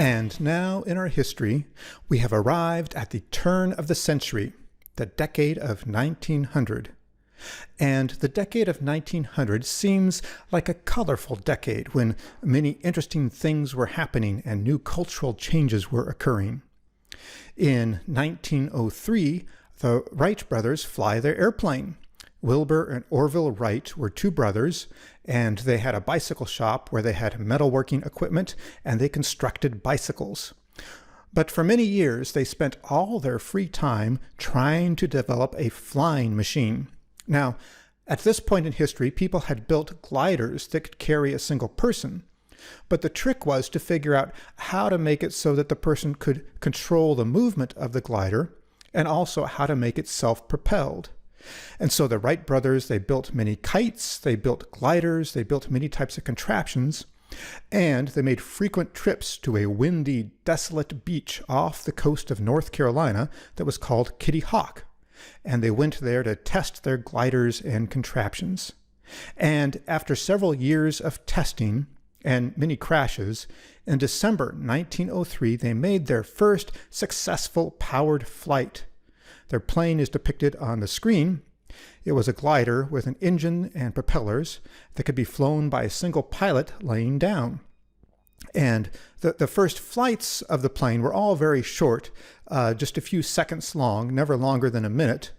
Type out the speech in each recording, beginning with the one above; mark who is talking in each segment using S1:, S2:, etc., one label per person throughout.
S1: And now in our history, we have arrived at the turn of the century, the decade of 1900. And the decade of 1900 seems like a colorful decade when many interesting things were happening and new cultural changes were occurring. In 1903, the Wright brothers fly their airplane. Wilbur and Orville Wright were two brothers, and they had a bicycle shop where they had metalworking equipment and they constructed bicycles. But for many years, they spent all their free time trying to develop a flying machine. Now, at this point in history, people had built gliders that could carry a single person. But the trick was to figure out how to make it so that the person could control the movement of the glider and also how to make it self-propelled. And so the Wright brothers, they built many kites, they built gliders, they built many types of contraptions, and they made frequent trips to a windy, desolate beach off the coast of North Carolina that was called Kitty Hawk. And they went there to test their gliders and contraptions. And after several years of testing and many crashes, in December 1903, they made their first successful powered flight. Their plane is depicted on the screen. It was a glider with an engine and propellers that could be flown by a single pilot laying down. And the first flights of the plane were all very short, just a few seconds long, never longer than a minute.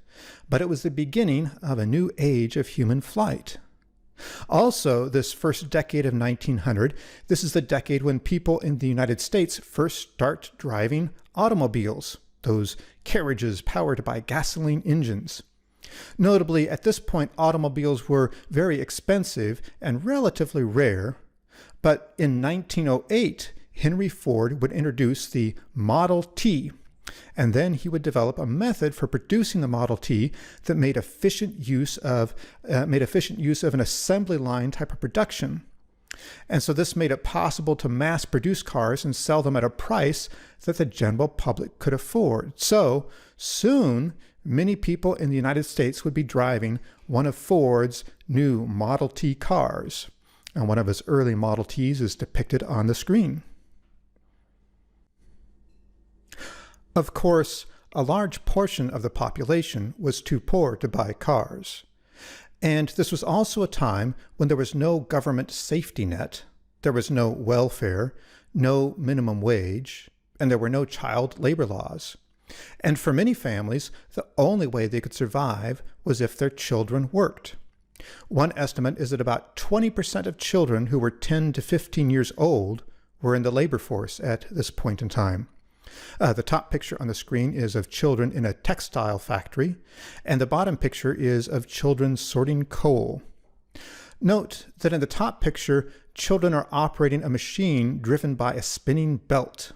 S1: But it was the beginning of a new age of human flight. Also, this first decade of 1900, this is the decade when people in the United States first start driving automobiles, those carriages powered by gasoline engines. Notably, at this point, automobiles were very expensive and relatively rare, but in 1908, Henry Ford would introduce the Model T, and then he would develop a method for producing the Model T that made efficient use of an assembly line type of production. And so this made it possible to mass produce cars and sell them at a price that the general public could afford. So soon, many people in the United States would be driving one of Ford's new Model T cars. And one of his early Model Ts is depicted on the screen. Of course, a large portion of the population was too poor to buy cars. And this was also a time when there was no government safety net, there was no welfare, no minimum wage, and there were no child labor laws. And for many families, the only way they could survive was if their children worked. One estimate is that about 20% of children who were 10 to 15 years old were in the labor force at this point in time. The top picture on the screen is of children in a textile factory, and the bottom picture is of children sorting coal. Note that in the top picture, children are operating a machine driven by a spinning belt.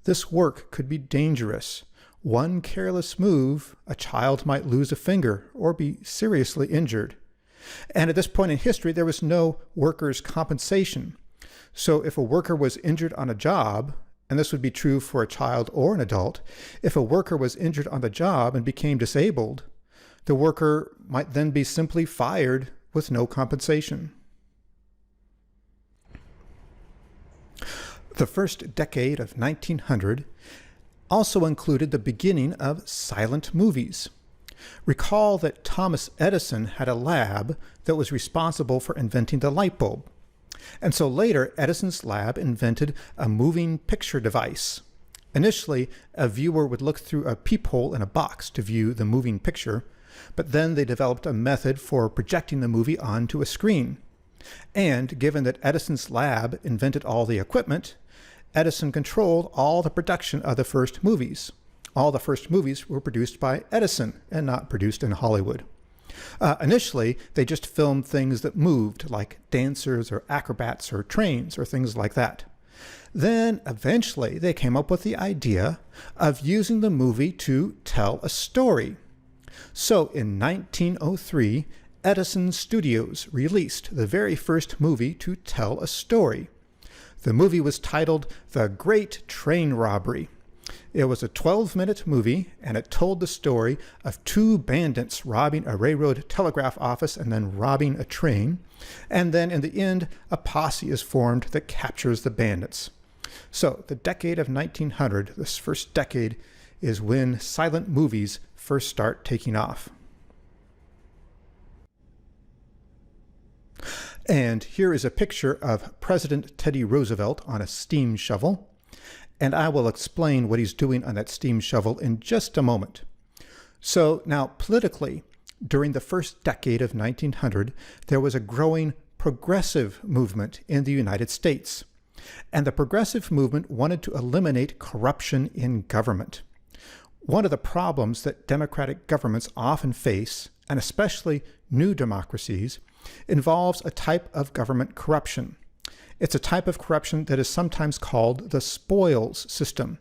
S1: This work could be dangerous. One careless move, a child might lose a finger or be seriously injured. And at this point in history, there was no workers' compensation. So if a worker was injured on a job, and this would be true for a child or an adult, if a worker was injured on the job and became disabled, the worker might then be simply fired with no compensation. The first decade of 1900 also included the beginning of silent movies. Recall that Thomas Edison had a lab that was responsible for inventing the light bulb. And so later, Edison's lab invented a moving picture device. Initially, a viewer would look through a peephole in a box to view the moving picture, but then they developed a method for projecting the movie onto a screen. And given that Edison's lab invented all the equipment, Edison controlled all the production of the first movies. All the first movies were produced by Edison and not produced in Hollywood. Initially, they just filmed things that moved, like dancers or acrobats or trains or things like that. Then, eventually, they came up with the idea of using the movie to tell a story. So, in 1903, Edison Studios released the very first movie to tell a story. The movie was titled The Great Train Robbery. It was a 12-minute movie, and it told the story of two bandits robbing a railroad telegraph office and then robbing a train. And then in the end, a posse is formed that captures the bandits. So the decade of 1900, this first decade, is when silent movies first start taking off. And here is a picture of President Teddy Roosevelt on a steam shovel. And I will explain what he's doing on that steam shovel in just a moment. So now, politically, during the first decade of 1900, there was a growing progressive movement in the United States. And the progressive movement wanted to eliminate corruption in government. One of the problems that democratic governments often face, and especially new democracies, involves a type of government corruption. It's a type of corruption that is sometimes called the spoils system.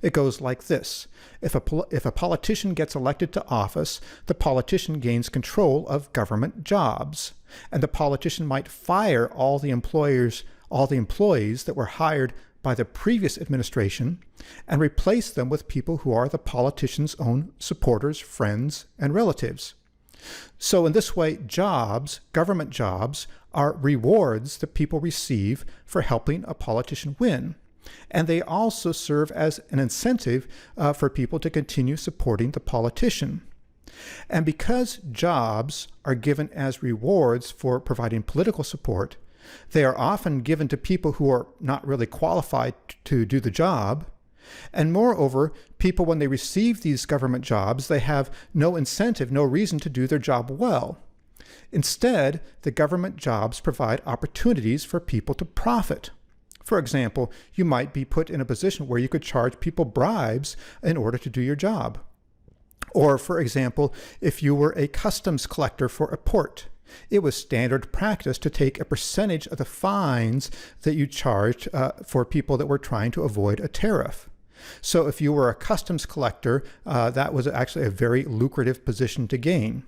S1: It goes like this. If a politician gets elected to office, the politician gains control of government jobs, and the politician might fire all the employees that were hired by the previous administration and replace them with people who are the politician's own supporters, friends, and relatives. So in this way, government jobs, are rewards that people receive for helping a politician win. And they also serve as an incentive for people to continue supporting the politician. And because jobs are given as rewards for providing political support, they are often given to people who are not really qualified to do the job. And moreover, people, when they receive these government jobs, they have no incentive, no reason to do their job well. Instead, the government jobs provide opportunities for people to profit. For example, you might be put in a position where you could charge people bribes in order to do your job. Or, for example, if you were a customs collector for a port, it was standard practice to take a percentage of the fines that you charged for people that were trying to avoid a tariff. So if you were a customs collector, that was actually a very lucrative position to gain.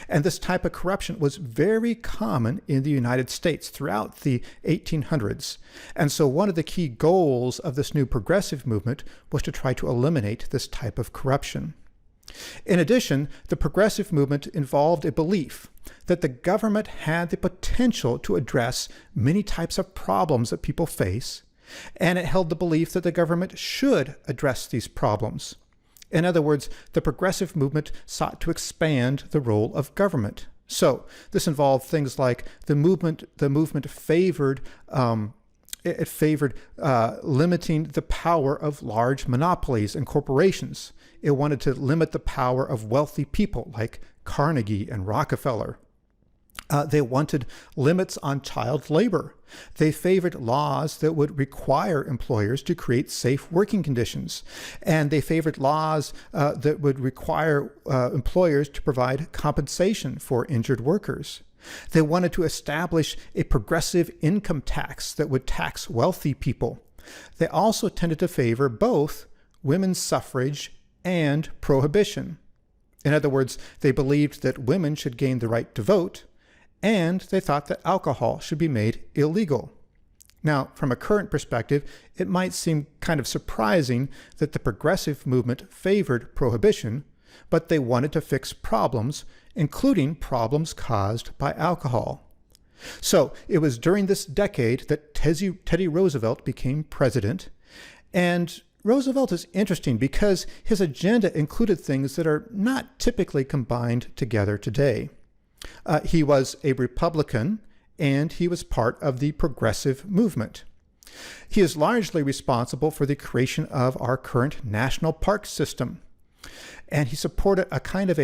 S1: And this type of corruption was very common in the United States throughout the 1800s. And so one of the key goals of this new progressive movement was to try to eliminate this type of corruption. In addition, the progressive movement involved a belief that the government had the potential to address many types of problems that people face, and it held the belief that the government should address these problems. In other words, the progressive movement sought to expand the role of government. So this involved things like the movement favored limiting the power of large monopolies and corporations. It wanted to limit the power of wealthy people like Carnegie and Rockefeller. They wanted limits on child labor. They favored laws that would require employers to create safe working conditions. And they favored laws that would require employers to provide compensation for injured workers. They wanted to establish a progressive income tax that would tax wealthy people. They also tended to favor both women's suffrage and prohibition. In other words, they believed that women should gain the right to vote, and they thought that alcohol should be made illegal. Now, from a current perspective, it might seem kind of surprising that the progressive movement favored prohibition, but they wanted to fix problems, including problems caused by alcohol. So it was during this decade that Teddy Roosevelt became president, and Roosevelt is interesting because his agenda included things that are not typically combined together today. He was a Republican, and he was part of the progressive movement. He is largely responsible for the creation of our current national park system. And he supported a kind of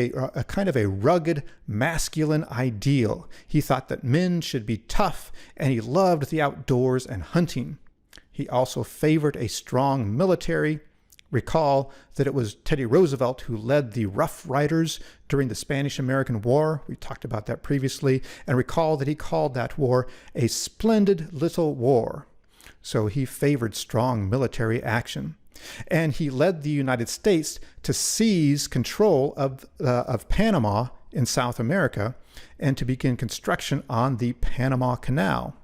S1: a rugged, masculine ideal. He thought that men should be tough, and he loved the outdoors and hunting. He also favored a strong military. Recall that it was Teddy Roosevelt who led the Rough Riders during the Spanish-American War. We talked about that previously. And recall that he called that war a splendid little war. So he favored strong military action. And he led the United States to seize control of Panama in South America and to begin construction on the Panama Canal.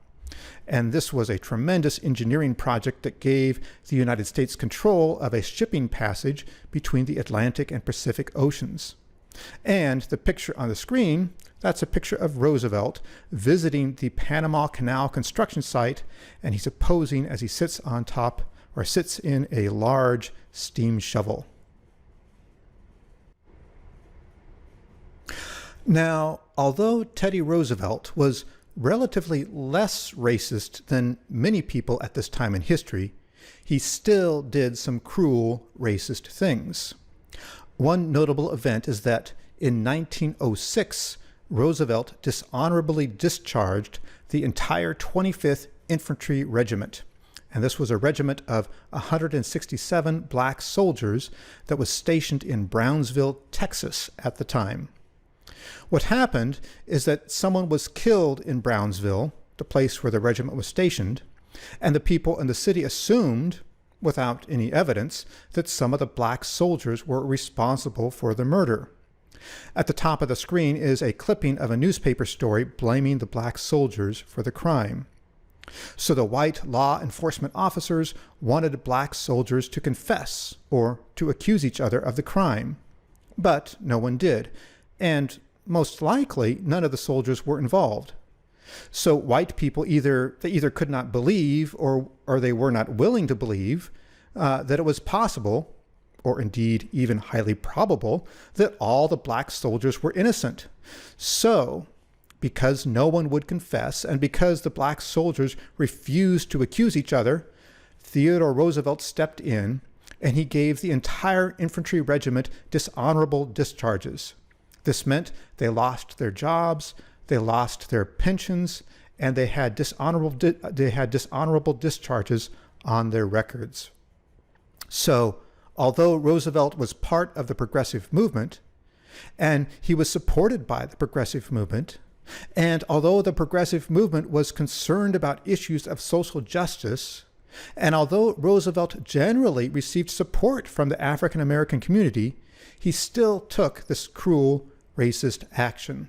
S1: And this was a tremendous engineering project that gave the United States control of a shipping passage between the Atlantic and Pacific Oceans. And the picture on the screen That's a picture of Roosevelt visiting the Panama Canal construction site, and he's posing as he sits on top, or sits in a large steam shovel. Now, although Teddy Roosevelt was relatively less racist than many people at this time in history, he still did some cruel racist things. One notable event is that in 1906, Roosevelt dishonorably discharged the entire 25th Infantry Regiment. And this was a regiment of 167 black soldiers that was stationed in Brownsville, Texas at the time. What happened is that someone was killed in Brownsville, the place where the regiment was stationed, and the people in the city assumed, without any evidence, that some of the black soldiers were responsible for the murder. At the top of the screen is a clipping of a newspaper story blaming the black soldiers for the crime. So the white law enforcement officers wanted black soldiers to confess or to accuse each other of the crime. But no one did, and most likely none of the soldiers were involved. So white people either could not believe or they were not willing to believe that it was possible, or indeed even highly probable, that all the black soldiers were innocent. So, because no one would confess and because the black soldiers refused to accuse each other, Theodore Roosevelt stepped in and he gave the entire infantry regiment dishonorable discharges. This meant they lost their jobs, they lost their pensions, and they had dishonorable discharges on their records. So, although Roosevelt was part of the progressive movement, and he was supported by the progressive movement, and although the progressive movement was concerned about issues of social justice, and although Roosevelt generally received support from the African American community, he still took this cruel, racist action.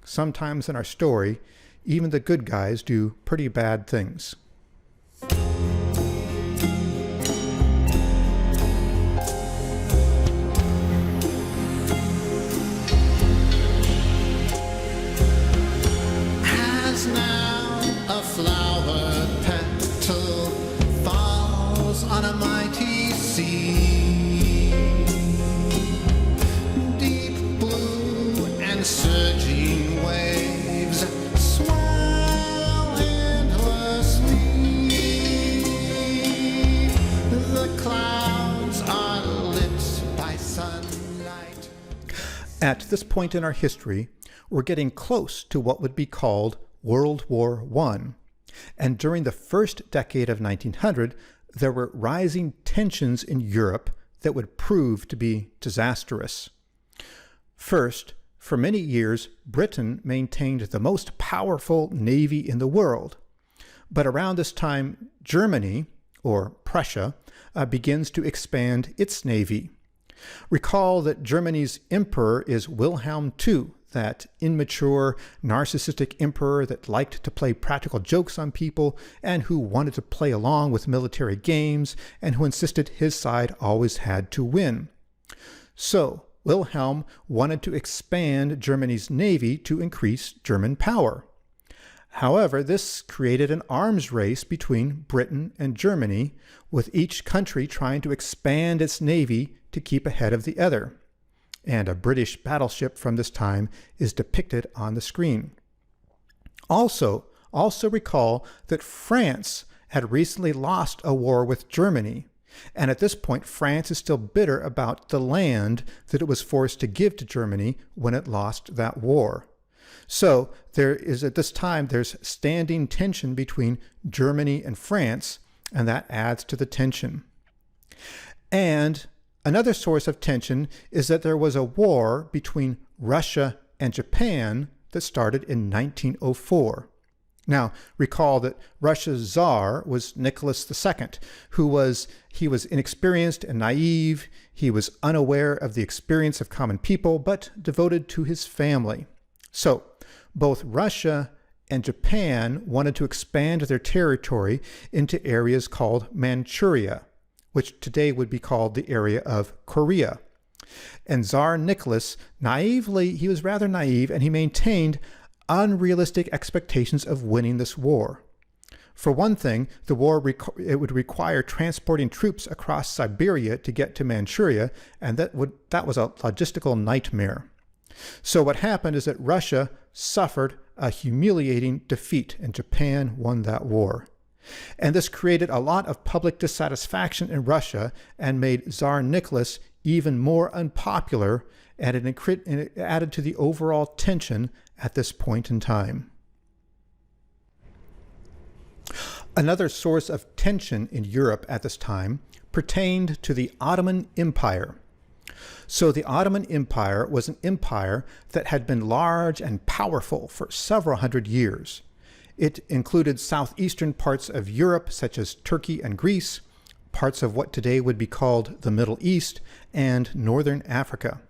S1: Sometimes in our story, even the good guys do pretty bad things.
S2: As now a flower petal falls on a mighty sea, deep blue and surging waves swell endlessly. The clouds are lit by sunlight.
S1: At this point in our history, we're getting close to what would be called World War I. And during the first decade of 1900, there were rising tensions in Europe that would prove to be disastrous. First, for many years, Britain maintained the most powerful navy in the world. But around this time, Germany, or Prussia, begins to expand its navy. Recall that Germany's emperor is Wilhelm II, that immature, narcissistic emperor that liked to play practical jokes on people and who wanted to play along with military games and who insisted his side always had to win. So, Wilhelm wanted to expand Germany's navy to increase German power. However, this created an arms race between Britain and Germany, with each country trying to expand its navy to keep ahead of the other. And a British battleship from this time is depicted on the screen. Also recall that France had recently lost a war with Germany, and at this point France is still bitter about the land that it was forced to give to Germany when it lost that war. So at this time there's standing tension between Germany and France, and that adds to the tension. And another source of tension is that there was a war between Russia and Japan that started in 1904. Now, recall that Russia's Tsar was Nicholas II, he was inexperienced and naive. He was unaware of the experience of common people, but devoted to his family. So, both Russia and Japan wanted to expand their territory into areas called Manchuria, which today would be called the area of Korea. And Tsar Nicholas, he was rather naive, and he maintained unrealistic expectations of winning this war. For one thing, the war it would require transporting troops across Siberia to get to Manchuria, and that was a logistical nightmare. So what happened is that Russia suffered a humiliating defeat, and Japan won that war. And this created a lot of public dissatisfaction in Russia and made Tsar Nicholas even more unpopular, and it added to the overall tension at this point in time. Another source of tension in Europe at this time pertained to the Ottoman Empire. So the Ottoman Empire was an empire that had been large and powerful for several hundred years. It included southeastern parts of Europe, such as Turkey and Greece, parts of what today would be called the Middle East, and northern Africa.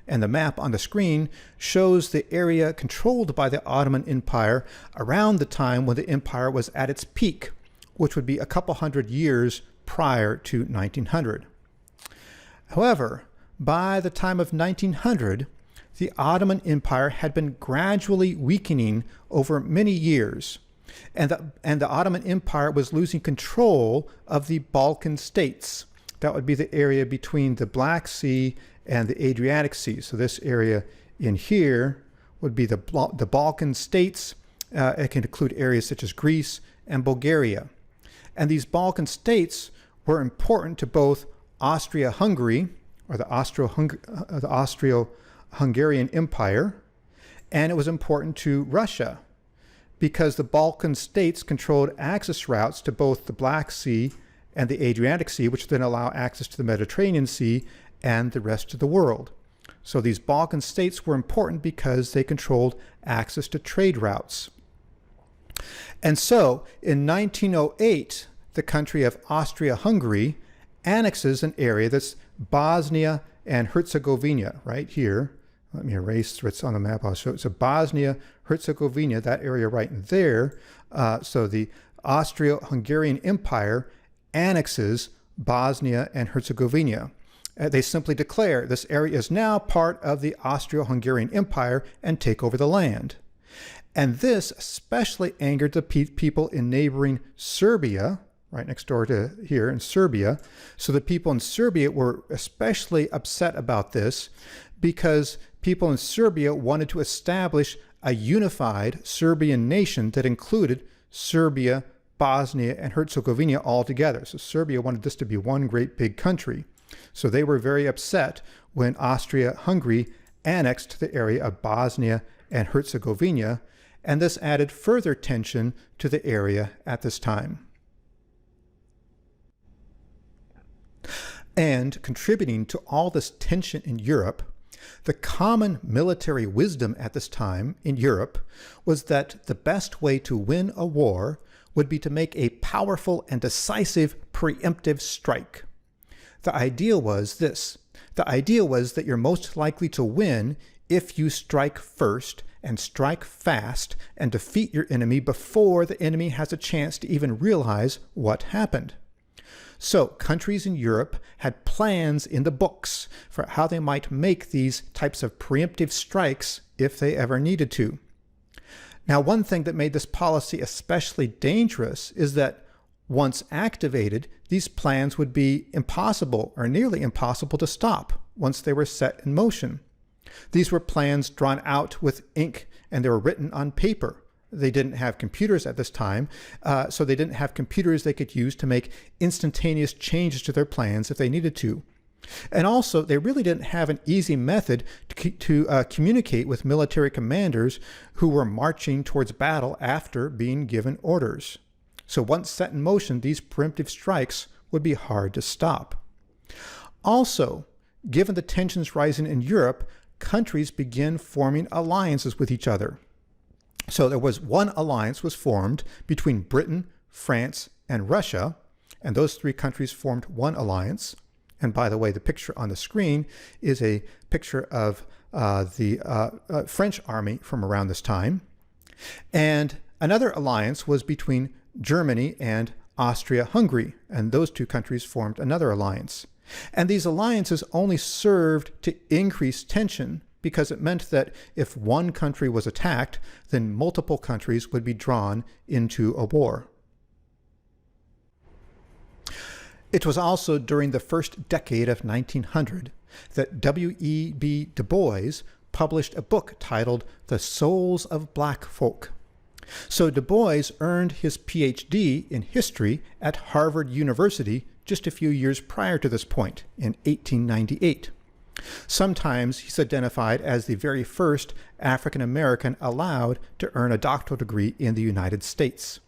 S1: And the map on the screen shows the area controlled by the Ottoman Empire around the time when the empire was at its peak, which would be a couple hundred years prior to 1900. However, by the time of 1900, the Ottoman Empire had been gradually weakening over many years, and the Ottoman Empire was losing control of the Balkan states. That would be the area between the Black Sea and the Adriatic Sea. So this area in here would be the Balkan states. It can include areas such as Greece and Bulgaria. And these Balkan states were important to both Austria-Hungary, or the Austro-Hungarian Empire, and it was important to Russia because the Balkan states controlled access routes to both the Black Sea and the Adriatic Sea, which then allow access to the Mediterranean Sea and the rest of the world. So these Balkan states were important because they controlled access to trade routes. And so in 1908, the country of Austria-Hungary annexes an area that's Bosnia and Herzegovina right here. Let me erase what's on the map. I'll show it. So Bosnia, Herzegovina, that area right there. So the Austro-Hungarian Empire annexes Bosnia and Herzegovina. They simply declare this area is now part of the Austro-Hungarian Empire and take over the land. And this especially angered the people in neighboring Serbia, right next door to here in Serbia. So the people in Serbia were especially upset about this because people in Serbia wanted to establish a unified Serbian nation that included Serbia, Bosnia, and Herzegovina all together. So Serbia wanted this to be one great big country. So they were very upset when Austria-Hungary annexed the area of Bosnia and Herzegovina, and this added further tension to the area at this time. And contributing to all this tension in Europe, the common military wisdom at this time in Europe was that the best way to win a war would be to make a powerful and decisive preemptive strike. The idea was this. The idea was that you're most likely to win if you strike first and strike fast and defeat your enemy before the enemy has a chance to even realize what happened. So countries in Europe had plans in the books for how they might make these types of preemptive strikes if they ever needed to. Now, one thing that made this policy especially dangerous is that once activated, these plans would be impossible or nearly impossible to stop once they were set in motion. These were plans drawn out with ink and they were written on paper. They didn't have computers at this time, so they didn't have computers they could use to make instantaneous changes to their plans if they needed to. And also, they really didn't have an easy method to communicate with military commanders who were marching towards battle after being given orders. So once set in motion, these preemptive strikes would be hard to stop. Also, given the tensions rising in Europe, countries began forming alliances with each other. So there was one alliance was formed between Britain, France, and Russia, and those three countries formed one alliance. And by the way, the picture on the screen is a picture of the French army from around this time. And another alliance was between Germany and Austria-Hungary, and those two countries formed another alliance. And these alliances only served to increase tension because it meant that if one country was attacked, then multiple countries would be drawn into a war. It was also during the first decade of 1900 that W.E.B. Du Bois published a book titled The Souls of Black Folk. So Du Bois earned his PhD in history at Harvard University just a few years prior to this point, in 1898. Sometimes he's identified as the very first African American allowed to earn a doctoral degree in the United States.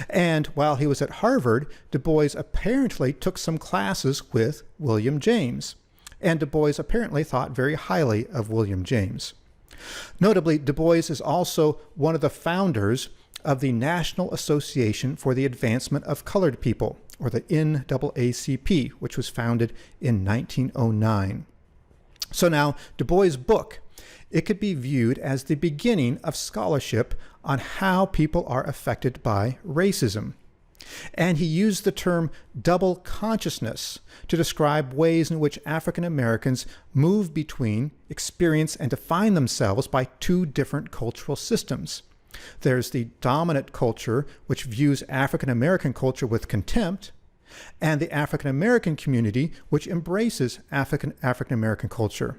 S1: And while he was at Harvard, Du Bois apparently took some classes with William James. And Du Bois apparently thought very highly of William James. Notably, Du Bois is also one of the founders of the National Association for the Advancement of Colored People, or the NAACP, which was founded in 1909. So now, Du Bois' book, it could be viewed as the beginning of scholarship on how people are affected by racism. And he used the term double consciousness to describe ways in which African Americans move between, experience, and define themselves by two different cultural systems. There's the dominant culture, which views African American culture with contempt, and the African American community, which embraces African American culture.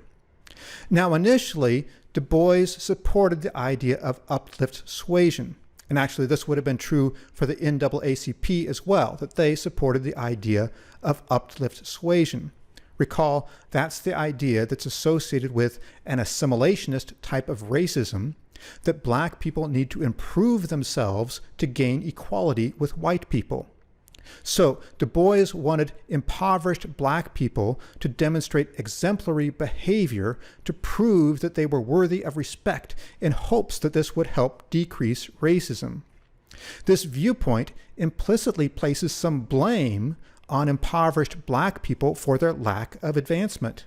S1: Now, initially, Du Bois supported the idea of uplift suasion. And actually, this would have been true for the NAACP as well, that they supported the idea of uplift suasion. Recall, that's the idea that's associated with an assimilationist type of racism, that black people need to improve themselves to gain equality with white people. So Du Bois wanted impoverished black people to demonstrate exemplary behavior to prove that they were worthy of respect, in hopes that this would help decrease racism. This viewpoint implicitly places some blame on impoverished black people for their lack of advancement.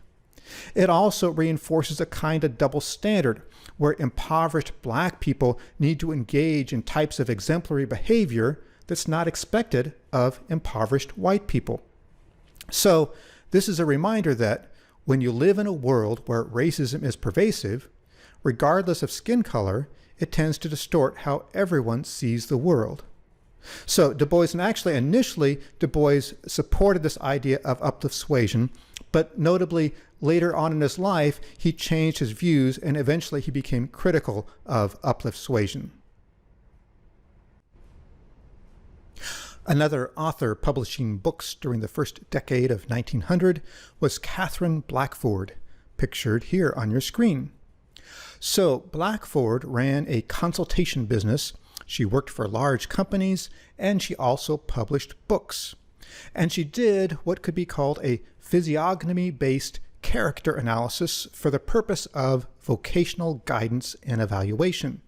S1: It also reinforces a kind of double standard, where impoverished black people need to engage in types of exemplary behavior that's not expected of impoverished white people. So this is a reminder that when you live in a world where racism is pervasive, regardless of skin color, it tends to distort how everyone sees the world. So Du Bois, and actually initially Du Bois supported this idea of uplift suasion, but notably later on in his life, he changed his views and eventually he became critical of uplift suasion. Another author publishing books during the first decade of 1900 was Catherine Blackford, pictured here on your screen. So Blackford ran a consultation business, she worked for large companies, and she also published books. And she did what could be called a physiognomy-based character analysis for the purpose of vocational guidance and evaluation.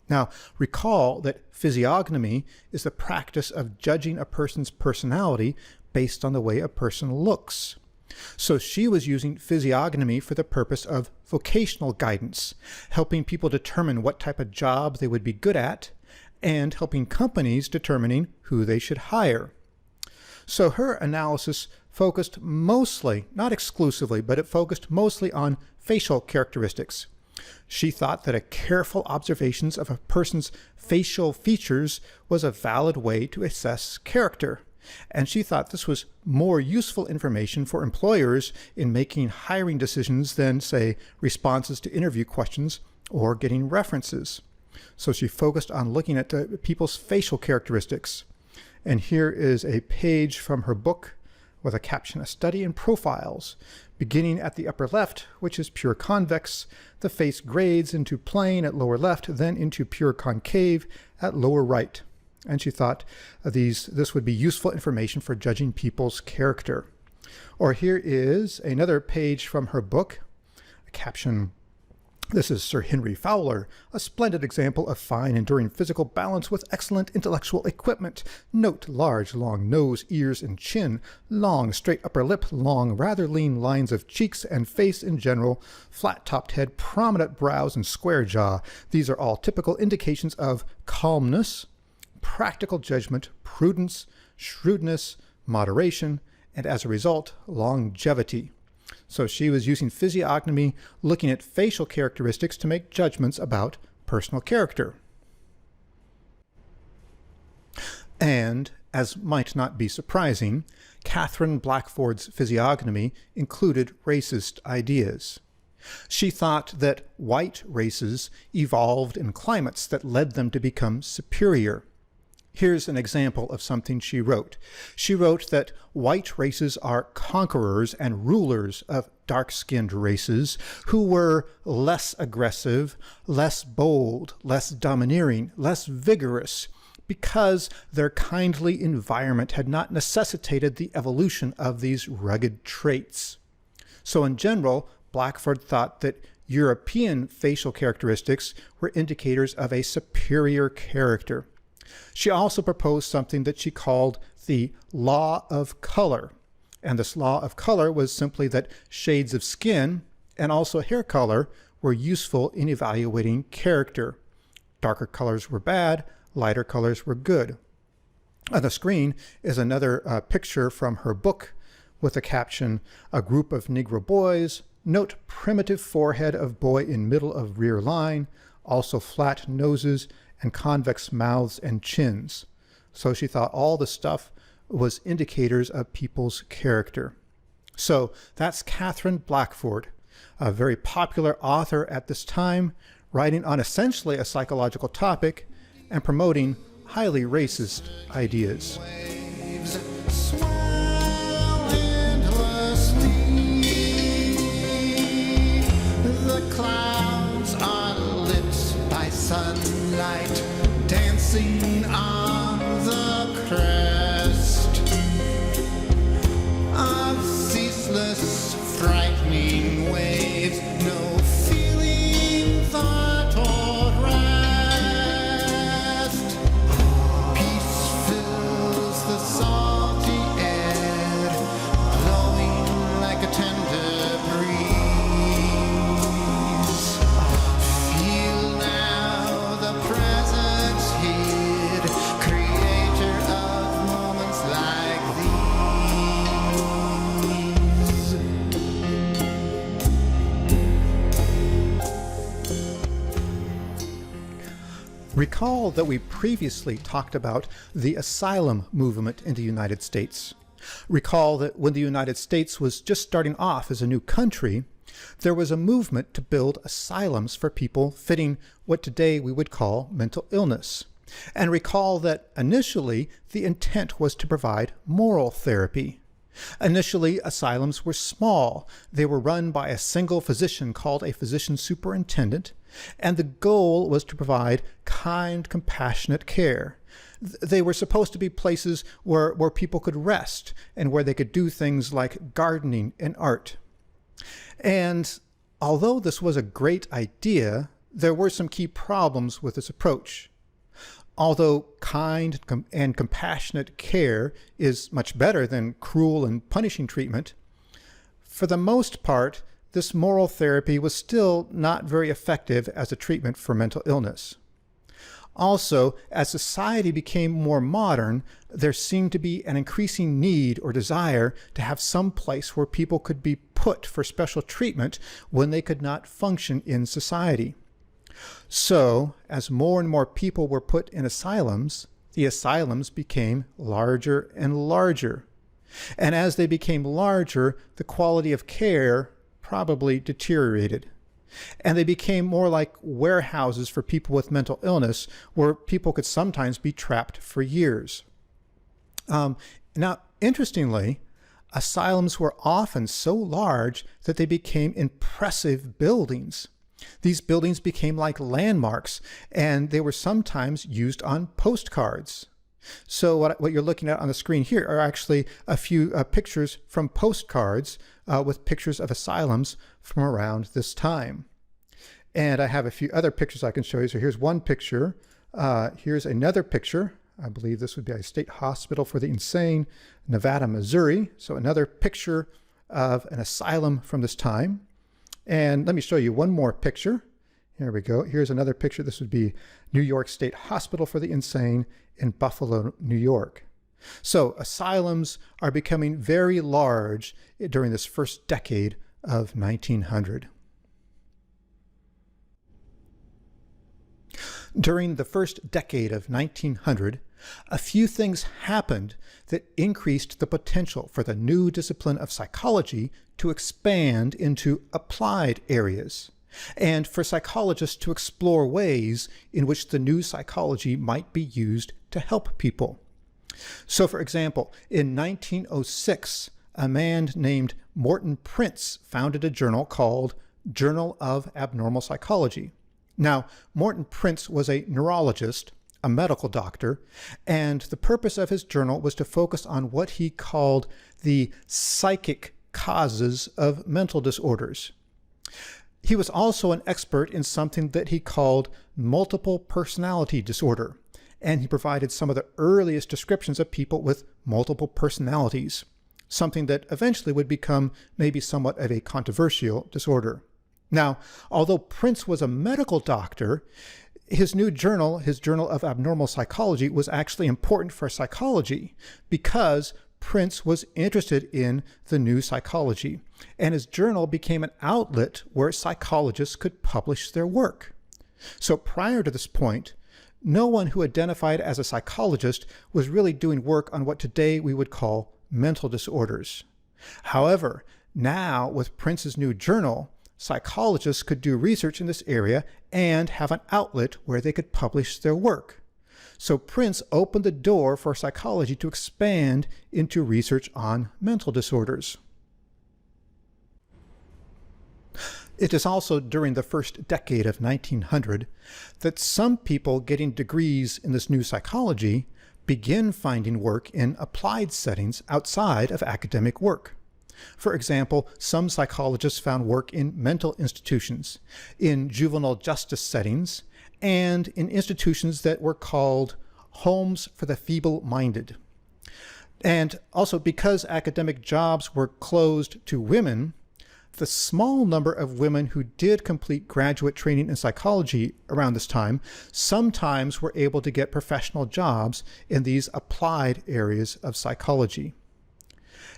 S1: Now, recall that physiognomy is the practice of judging a person's personality based on the way a person looks. So she was using physiognomy for the purpose of vocational guidance, helping people determine what type of job they would be good at, and helping companies determining who they should hire. So her analysis focused mostly, not exclusively, but it focused mostly on facial characteristics. She thought that a careful observation of a person's facial features was a valid way to assess character, and she thought this was more useful information for employers in making hiring decisions than, say, responses to interview questions or getting references. So she focused on looking at people's facial characteristics. And here is a page from her book with a caption, "A Study in Profiles." Beginning at the upper left, which is pure convex, the face grades into plane at lower left, then into pure concave at lower right. And she thought this would be useful information for judging people's character. Or here is another page from her book, a caption, "This is Sir Henry Fowler, a splendid example of fine enduring physical balance with excellent intellectual equipment. Note large, long nose, ears, and chin, long, straight upper lip, long, rather lean lines of cheeks and face in general, flat-topped head, prominent brows, and square jaw. These are all typical indications of calmness, practical judgment, prudence, shrewdness, moderation, and as a result, longevity. So she was using physiognomy, looking at facial characteristics to make judgments about personal character. And, as might not be surprising, Catherine Blackford's physiognomy included racist ideas. She thought that white races evolved in climates that led them to become superior. Here's an example of something she wrote. She wrote that white races are conquerors and rulers of dark-skinned races who were less aggressive, less bold, less domineering, less vigorous, because their kindly environment had not necessitated the evolution of these rugged traits. So in general, Blackford thought that European facial characteristics were indicators of a superior character. She also proposed something that she called the law of color. And this law of color was simply that shades of skin and also hair color were useful in evaluating character. Darker colors were bad, lighter colors were good. On the screen is another picture from her book with the caption, "A group of Negro boys. Note primitive forehead of boy in middle of rear line, also flat noses and convex mouths and chins." So she thought all the stuff was indicators of people's character. So that's Catherine Blackford, a very popular author at this time, writing on essentially a psychological topic and promoting highly racist ideas.
S2: Waves swell endlessly. The clouds are lit by sunlight, dancing on the crest of ceaseless, frightening waves. No feeling, thought, or rest. Peace fills the salty air, blowing like a tender breeze. Feel now the presence hid, creator of moments like these.
S1: Recall that we previously talked about the asylum movement in the United States. Recall that when the United States was just starting off as a new country, there was a movement to build asylums for people fitting what today we would call mental illness. And recall that initially the intent was to provide moral therapy. Initially, asylums were small. They were run by a single physician called a physician superintendent, and the goal was to provide kind, compassionate care. They were supposed to be places where people could rest and where they could do things like gardening and art. And although this was a great idea, there were some key problems with this approach. Although kind and compassionate care is much better than cruel and punishing treatment, for the most part, this moral therapy was still not very effective as a treatment for mental illness. Also, as society became more modern, there seemed to be an increasing need or desire to have some place where people could be put for special treatment when they could not function in society. So, as more and more people were put in asylums, the asylums became larger and larger. And as they became larger, the quality of care probably deteriorated. And they became more like warehouses for people with mental illness, where people could sometimes be trapped for years. Now, interestingly, asylums were often so large that they became impressive buildings. These buildings became like landmarks, and they were sometimes used on postcards. So what you're looking at on the screen here are actually a few pictures from postcards with pictures of asylums from around this time. And I have a few other pictures I can show you. So here's one picture. Here's another picture. I believe this would be a state hospital for the insane, Nevada, Missouri. So another picture of an asylum from this time. And let me show you one more picture. Here we go. Here's another picture. This would be New York State Hospital for the Insane in Buffalo, New York. So asylums are becoming very large during this first decade of 1900. During the first decade of 1900, a few things happened that increased the potential for the new discipline of psychology to expand into applied areas, and for psychologists to explore ways in which the new psychology might be used to help people. So, for example, in 1906, a man named Morton Prince founded a journal called Journal of Abnormal Psychology. Now, Morton Prince was a neurologist, a medical doctor, and the purpose of his journal was to focus on what he called the psychic causes of mental disorders. He was also an expert in something that he called multiple personality disorder, and he provided some of the earliest descriptions of people with multiple personalities, something that eventually would become maybe somewhat of a controversial disorder. Now, although Prince was a medical doctor, his new journal, his Journal of Abnormal Psychology, was actually important for psychology because Prince was interested in the new psychology, and his journal became an outlet where psychologists could publish their work. So prior to this point, no one who identified as a psychologist was really doing work on what today we would call mental disorders. However, now with Prince's new journal, psychologists could do research in this area and have an outlet where they could publish their work. So Prince opened the door for psychology to expand into research on mental disorders. It is also during the first decade of 1900 that some people getting degrees in this new psychology begin finding work in applied settings outside of academic work. For example, some psychologists found work in mental institutions, in juvenile justice settings, and in institutions that were called homes for the feeble-minded. And also, because academic jobs were closed to women, the small number of women who did complete graduate training in psychology around this time sometimes were able to get professional jobs in these applied areas of psychology.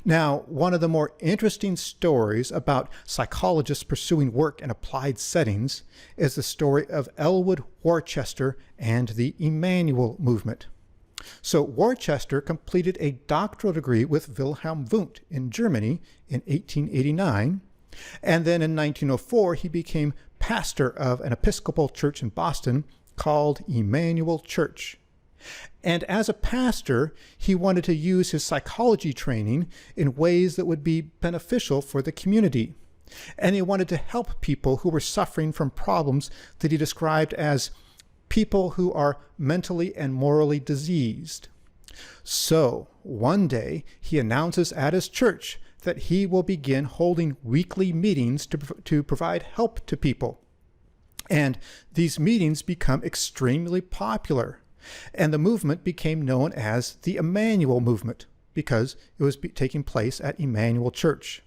S1: Now, one of the more interesting stories about psychologists pursuing work in applied settings is the story of Elwood Worcester and the Emmanuel movement. So Worcester completed a doctoral degree with Wilhelm Wundt in Germany in 1889, and then in 1904 he became pastor of an Episcopal church in Boston called Emmanuel Church. And as a pastor, he wanted to use his psychology training in ways that would be beneficial for the community. And he wanted to help people who were suffering from problems that he described as people who are mentally and morally diseased. So one day he announces at his church that he will begin holding weekly meetings to provide help to people. And these meetings become extremely popular. And the movement became known as the Emmanuel movement because it was taking place at Emmanuel Church.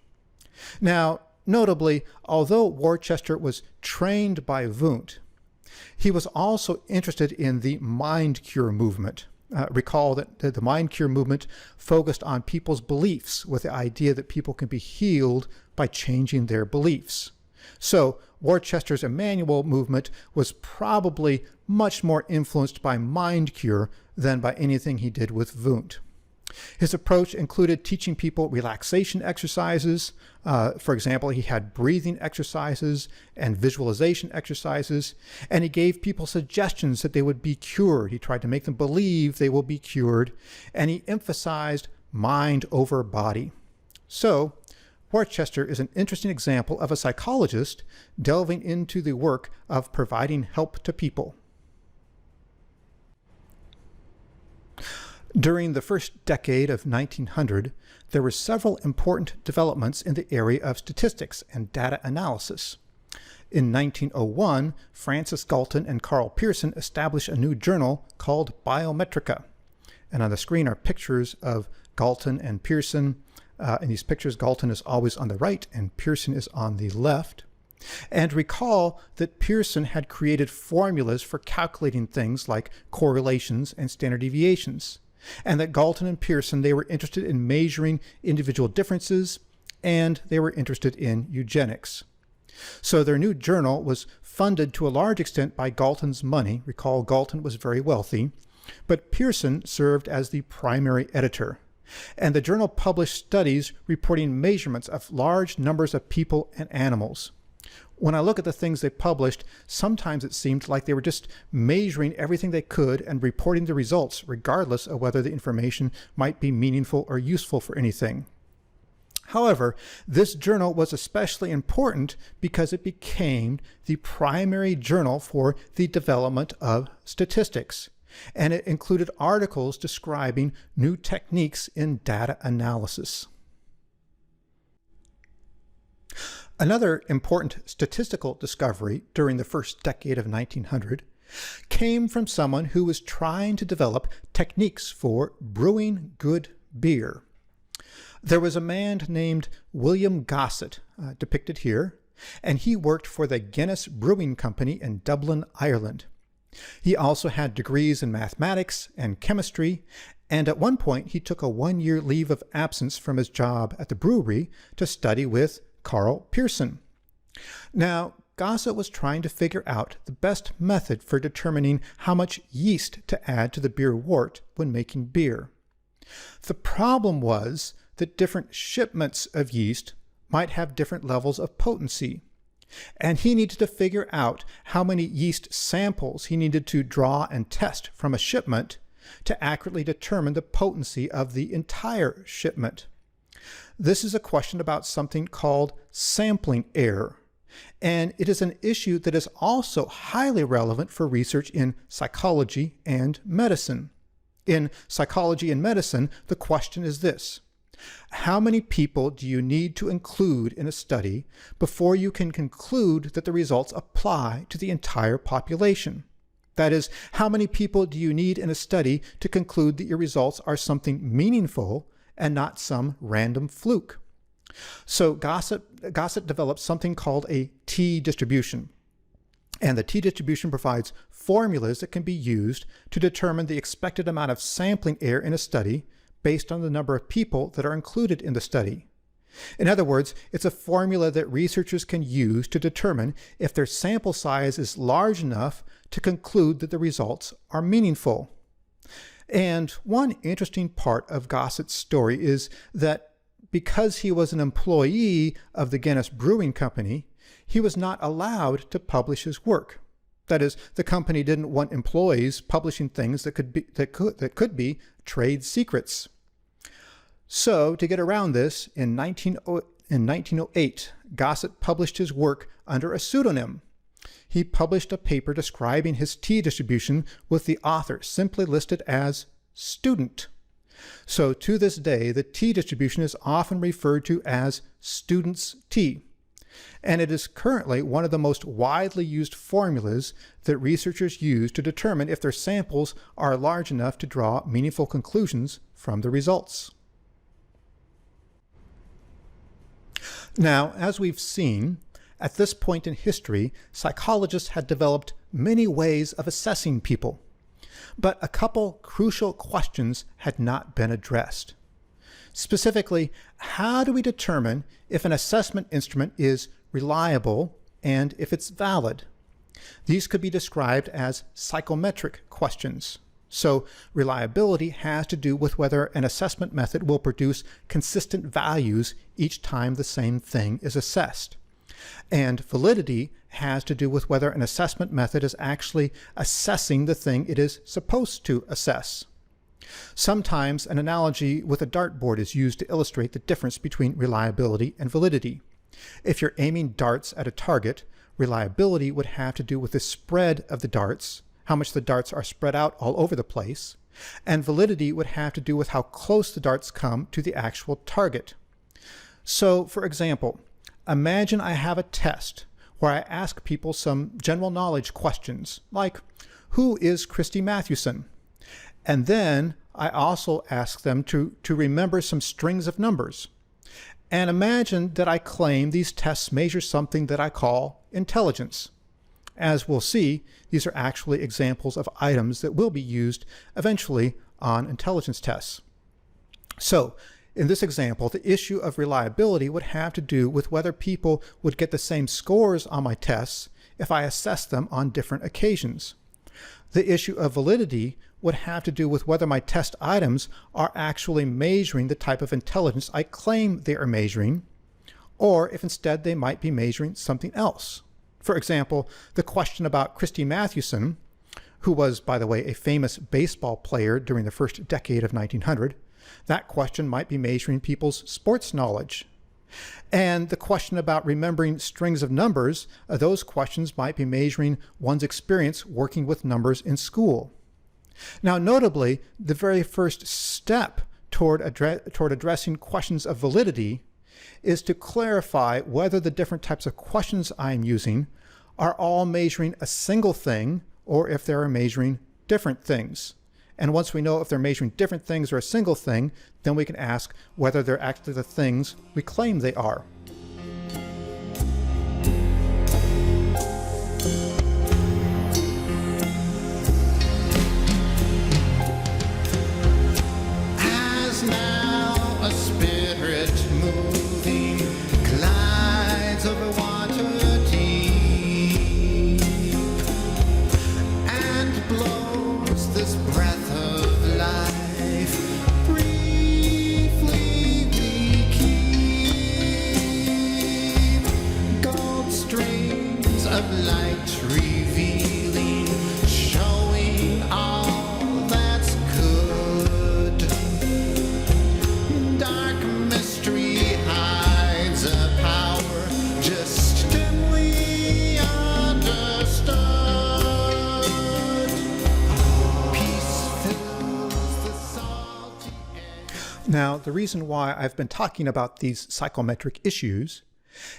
S1: Now, notably, although Worcester was trained by Wundt, he was also interested in the mind cure movement. Recall that the mind cure movement focused on people's beliefs with the idea that people can be healed by changing their beliefs. So Worcester's Emmanuel movement was probably much more influenced by mind cure than by anything he did with Wundt. His approach included teaching people relaxation exercises. For example, he had breathing exercises and visualization exercises, and he gave people suggestions that they would be cured. He tried to make them believe they will be cured, and he emphasized mind over body. So Worcester is an interesting example of a psychologist delving into the work of providing help to people. During the first decade of 1900, there were several important developments in the area of statistics and data analysis. In 1901, Francis Galton and Carl Pearson established a new journal called Biometrica. And on the screen are pictures of Galton and Pearson. In these pictures, Galton is always on the right and Pearson is on the left. And recall that Pearson had created formulas for calculating things like correlations and standard deviations. and that Galton and Pearson, they were interested in measuring individual differences, and they were interested in eugenics. So their new journal was funded to a large extent by Galton's money. Recall, Galton was very wealthy, but Pearson served as the primary editor. And the journal published studies reporting measurements of large numbers of people and animals. When I look at the things they published, sometimes it seemed like they were just measuring everything they could and reporting the results, regardless of whether the information might be meaningful or useful for anything. However, this journal was especially important because it became the primary journal for the development of statistics, and it included articles describing new techniques in data analysis. Another important statistical discovery during the first decade of 1900 came from someone who was trying to develop techniques for brewing good beer. There was a man named William Gossett, depicted here, and he worked for the Guinness Brewing Company in Dublin, Ireland. He also had degrees in mathematics and chemistry, and at one point he took a one-year leave of absence from his job at the brewery to study with Carl Pearson. Now, Gossett was trying to figure out the best method for determining how much yeast to add to the beer wort when making beer. The problem was that different shipments of yeast might have different levels of potency, and he needed to figure out how many yeast samples he needed to draw and test from a shipment to accurately determine the potency of the entire shipment. This is a question about something called sampling error, and it is an issue that is also highly relevant for research in psychology and medicine. In psychology and medicine, the question is this: how many people do you need to include in a study before you can conclude that the results apply to the entire population? That is, how many people do you need in a study to conclude that your results are something meaningful and not some random fluke? So Gossett developed something called a t-distribution. And the t-distribution provides formulas that can be used to determine the expected amount of sampling error in a study based on the number of people that are included in the study. In other words, it's a formula that researchers can use to determine if their sample size is large enough to conclude that the results are meaningful. And one interesting part of Gossett's story is that because he was an employee of the Guinness Brewing Company, he was not allowed to publish his work. That is, the company didn't want employees publishing things that could be trade secrets. So, to get around this, in 1908, Gossett published his work under a pseudonym. He published a paper describing his t-distribution with the author simply listed as student. So, to this day, the t-distribution is often referred to as student's t. And it is currently one of the most widely used formulas that researchers use to determine if their samples are large enough to draw meaningful conclusions from the results. Now, as we've seen, at this point in history, psychologists had developed many ways of assessing people, but a couple crucial questions had not been addressed. Specifically, how do we determine if an assessment instrument is reliable and if it's valid? These could be described as psychometric questions. So reliability has to do with whether an assessment method will produce consistent values each time the same thing is assessed. And validity has to do with whether an assessment method is actually assessing the thing it is supposed to assess. Sometimes an analogy with a dartboard is used to illustrate the difference between reliability and validity. If you're aiming darts at a target, reliability would have to do with the spread of the darts, how much the darts are spread out all over the place, and validity would have to do with how close the darts come to the actual target. So, for example, imagine I have a test where I ask people some general knowledge questions, like, who is Christy Mathewson? And then I also ask them to remember some strings of numbers. And imagine that I claim these tests measure something that I call intelligence. As we'll see, these are actually examples of items that will be used eventually on intelligence tests. So, in this example, the issue of reliability would have to do with whether people would get the same scores on my tests if I assessed them on different occasions. The issue of validity would have to do with whether my test items are actually measuring the type of intelligence I claim they are measuring, or if instead they might be measuring something else. For example, the question about Christy Mathewson, who was, by the way, a famous baseball player during the first decade of 1900, that question might be measuring people's sports knowledge. And the question about remembering strings of numbers, those questions might be measuring one's experience working with numbers in school. Now, notably, the very first step toward addressing questions of validity is to clarify whether the different types of questions I'm using are all measuring a single thing or if they're measuring different things. And once we know if they're measuring different things or a single thing, then we can ask whether they're actually the things we claim they are.
S2: As now a spirit moving glides over water deep and blows this breath of life. Briefly we keep gold strings of light revealing, showing all that's good. Dark mystery hides a power just dimly understood. Peace fills the salty air.
S1: Now, the reason why I've been talking about these psychometric issues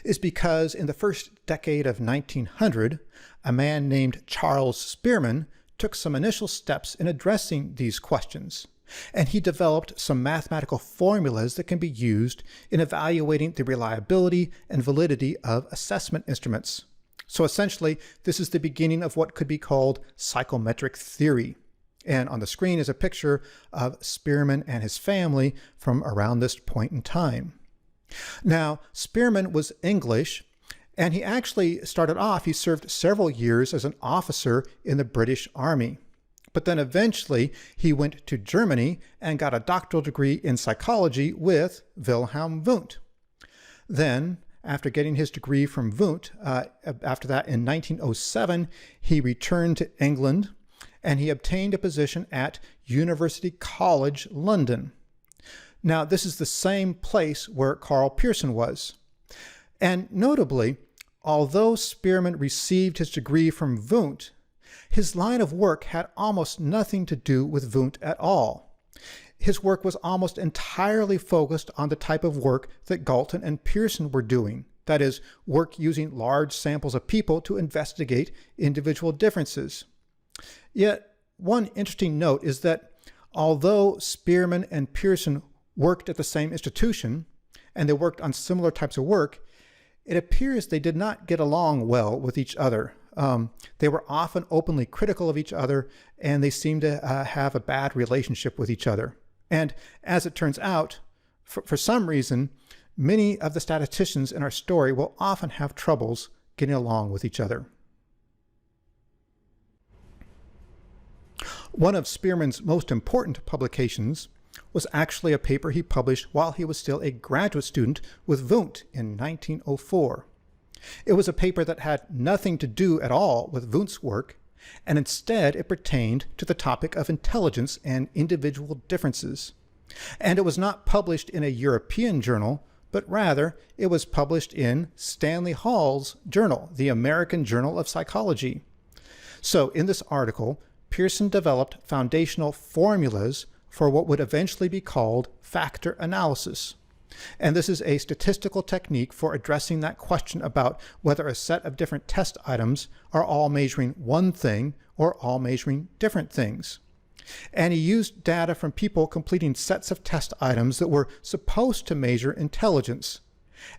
S1: is because in the first decade of 1900, a man named Charles Spearman took some initial steps in addressing these questions, and he developed some mathematical formulas that can be used in evaluating the reliability and validity of assessment instruments. So essentially, this is the beginning of what could be called psychometric theory. And on the screen is a picture of Spearman and his family from around this point in time. Now, Spearman was English, and he actually started off, he served several years as an officer in the British Army. But then eventually he went to Germany and got a doctoral degree in psychology with Wilhelm Wundt. Then, after getting his degree from Wundt, after that in 1907, he returned to England and he obtained a position at University College London. Now, this is the same place where Karl Pearson was. And notably, although Spearman received his degree from Wundt, his line of work had almost nothing to do with Wundt at all. His work was almost entirely focused on the type of work that Galton and Pearson were doing, that is, work using large samples of people to investigate individual differences. Yet, one interesting note is that although Spearman and Pearson worked at the same institution, and they worked on similar types of work, it appears they did not get along well with each other. They were often openly critical of each other, and they seemed to have a bad relationship with each other. And as it turns out, for some reason, many of the statisticians in our story will often have troubles getting along with each other. One of Spearman's most important publications was actually a paper he published while he was still a graduate student with Wundt in 1904. It was a paper that had nothing to do at all with Wundt's work, and instead it pertained to the topic of intelligence and individual differences. And it was not published in a European journal, but rather it was published in Stanley Hall's journal, the American Journal of Psychology. So in this article, Pearson developed foundational formulas for what would eventually be called factor analysis. And this is a statistical technique for addressing that question about whether a set of different test items are all measuring one thing or all measuring different things. And he used data from people completing sets of test items that were supposed to measure intelligence.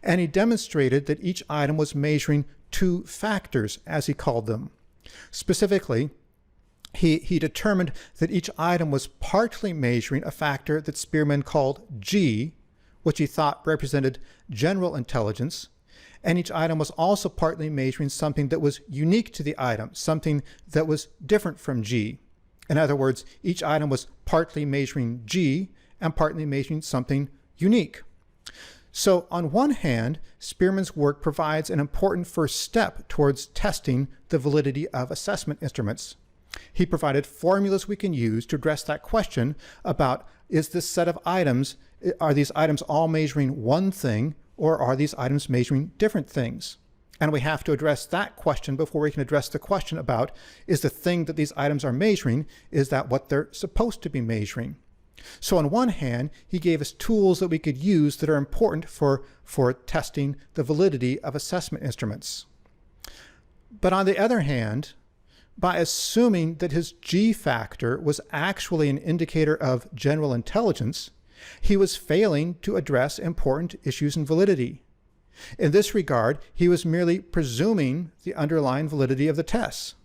S1: And he demonstrated that each item was measuring two factors, as he called them. Specifically, He determined that each item was partly measuring a factor that Spearman called G, which he thought represented general intelligence, and each item was also partly measuring something that was unique to the item, something that was different from G. In other words, each item was partly measuring G and partly measuring something unique. So on one hand, Spearman's work provides an important first step towards testing the validity of assessment instruments. He provided formulas we can use to address that question about, is this set of items, are these items all measuring one thing, or are these items measuring different things? And we have to address that question before we can address the question about, is the thing that these items are measuring, is that what they're supposed to be measuring? So on one hand, he gave us tools that we could use that are important for testing the validity of assessment instruments. But on the other hand, by assuming that his G factor was actually an indicator of general intelligence, he was failing to address important issues in validity. In this regard, he was merely presuming the underlying validity of the tests.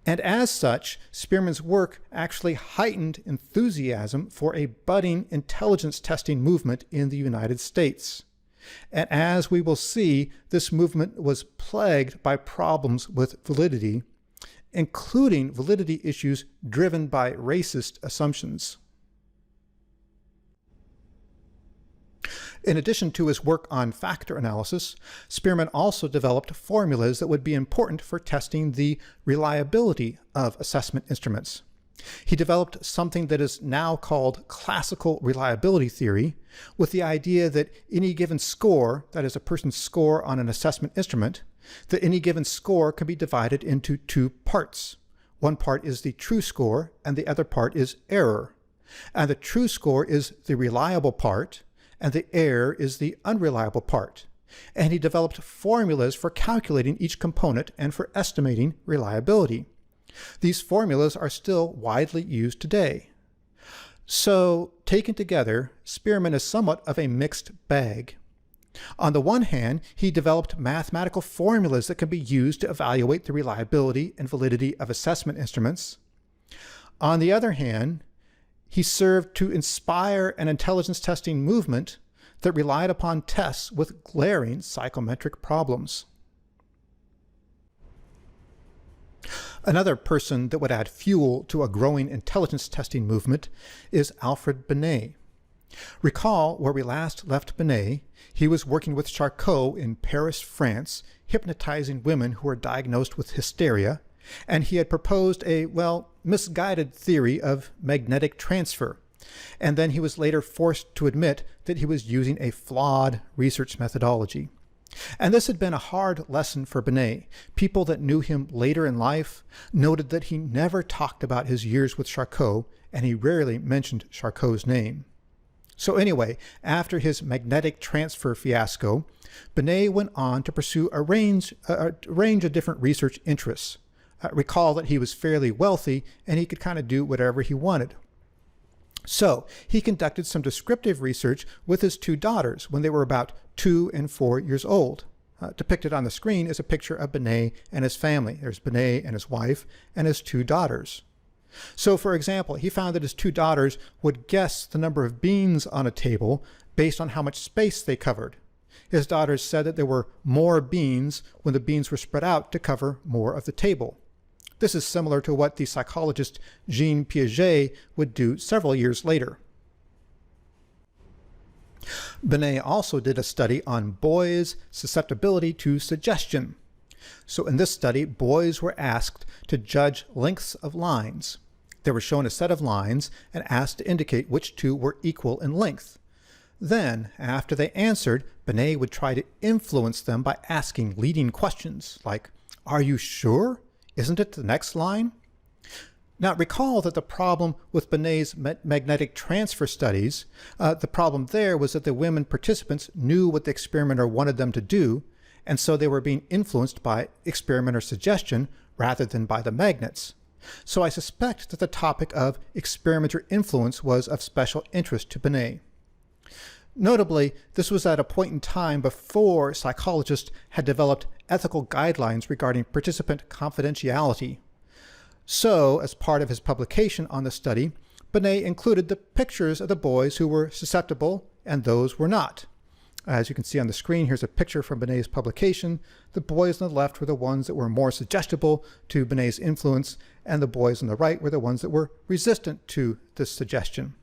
S1: And as such, Spearman's work actually heightened enthusiasm for a budding intelligence testing movement in the United States. And as we will see, this movement was plagued by problems with validity, including validity issues driven by racist assumptions. In addition to his work on factor analysis, Spearman also developed formulas that would be important for testing the reliability of assessment instruments. He developed something that is now called classical reliability theory, with the idea that any given score, that is a person's score on an assessment instrument, that any given score can be divided into two parts. One part is the true score, and the other part is error. And the true score is the reliable part, and the error is the unreliable part. And he developed formulas for calculating each component and for estimating reliability. These formulas are still widely used today. So, taken together, Spearman is somewhat of a mixed bag. On the one hand, he developed mathematical formulas that can be used to evaluate the reliability and validity of assessment instruments. On the other hand, he served to inspire an intelligence testing movement that relied upon tests with glaring psychometric problems. Another person that would add fuel to a growing intelligence testing movement is Alfred Binet. Recall where we last left Binet. He was working with Charcot in Paris, France, hypnotizing women who were diagnosed with hysteria, and he had proposed a, misguided theory of magnetic transfer. And then he was later forced to admit that he was using a flawed research methodology. And this had been a hard lesson for Binet. People that knew him later in life noted that he never talked about his years with Charcot, and he rarely mentioned Charcot's name. So anyway, after his magnetic transfer fiasco, Binet went on to pursue a range of different research interests. Recall that he was fairly wealthy and he could kind of do whatever he wanted. So he conducted some descriptive research with his two daughters when they were about 2 and 4 years old. Depicted on the screen is a picture of Binet and his family. There's Binet and his wife and his two daughters. So for example, he found that his two daughters would guess the number of beans on a table based on how much space they covered. His daughters said that there were more beans when the beans were spread out to cover more of the table. This is similar to what the psychologist Jean Piaget would do several years later. Binet also did a study on boys' susceptibility to suggestion. So in this study, boys were asked to judge lengths of lines. They were shown a set of lines and asked to indicate which two were equal in length. Then, after they answered, Binet would try to influence them by asking leading questions like, "Are you sure? Isn't it the next line?" Now recall that the problem with Binet's magnetic transfer studies, the problem there was that the women participants knew what the experimenter wanted them to do, and so they were being influenced by experimenter suggestion rather than by the magnets. So I suspect that the topic of experimenter influence was of special interest to Binet. Notably, this was at a point in time before psychologists had developed ethical guidelines regarding participant confidentiality. So, as part of his publication on the study, Binet included the pictures of the boys who were susceptible and those were not. As you can see on the screen, here's a picture from Binet's publication. The boys on the left were the ones that were more suggestible to Binet's influence, and the boys on the right were the ones that were resistant to this suggestion.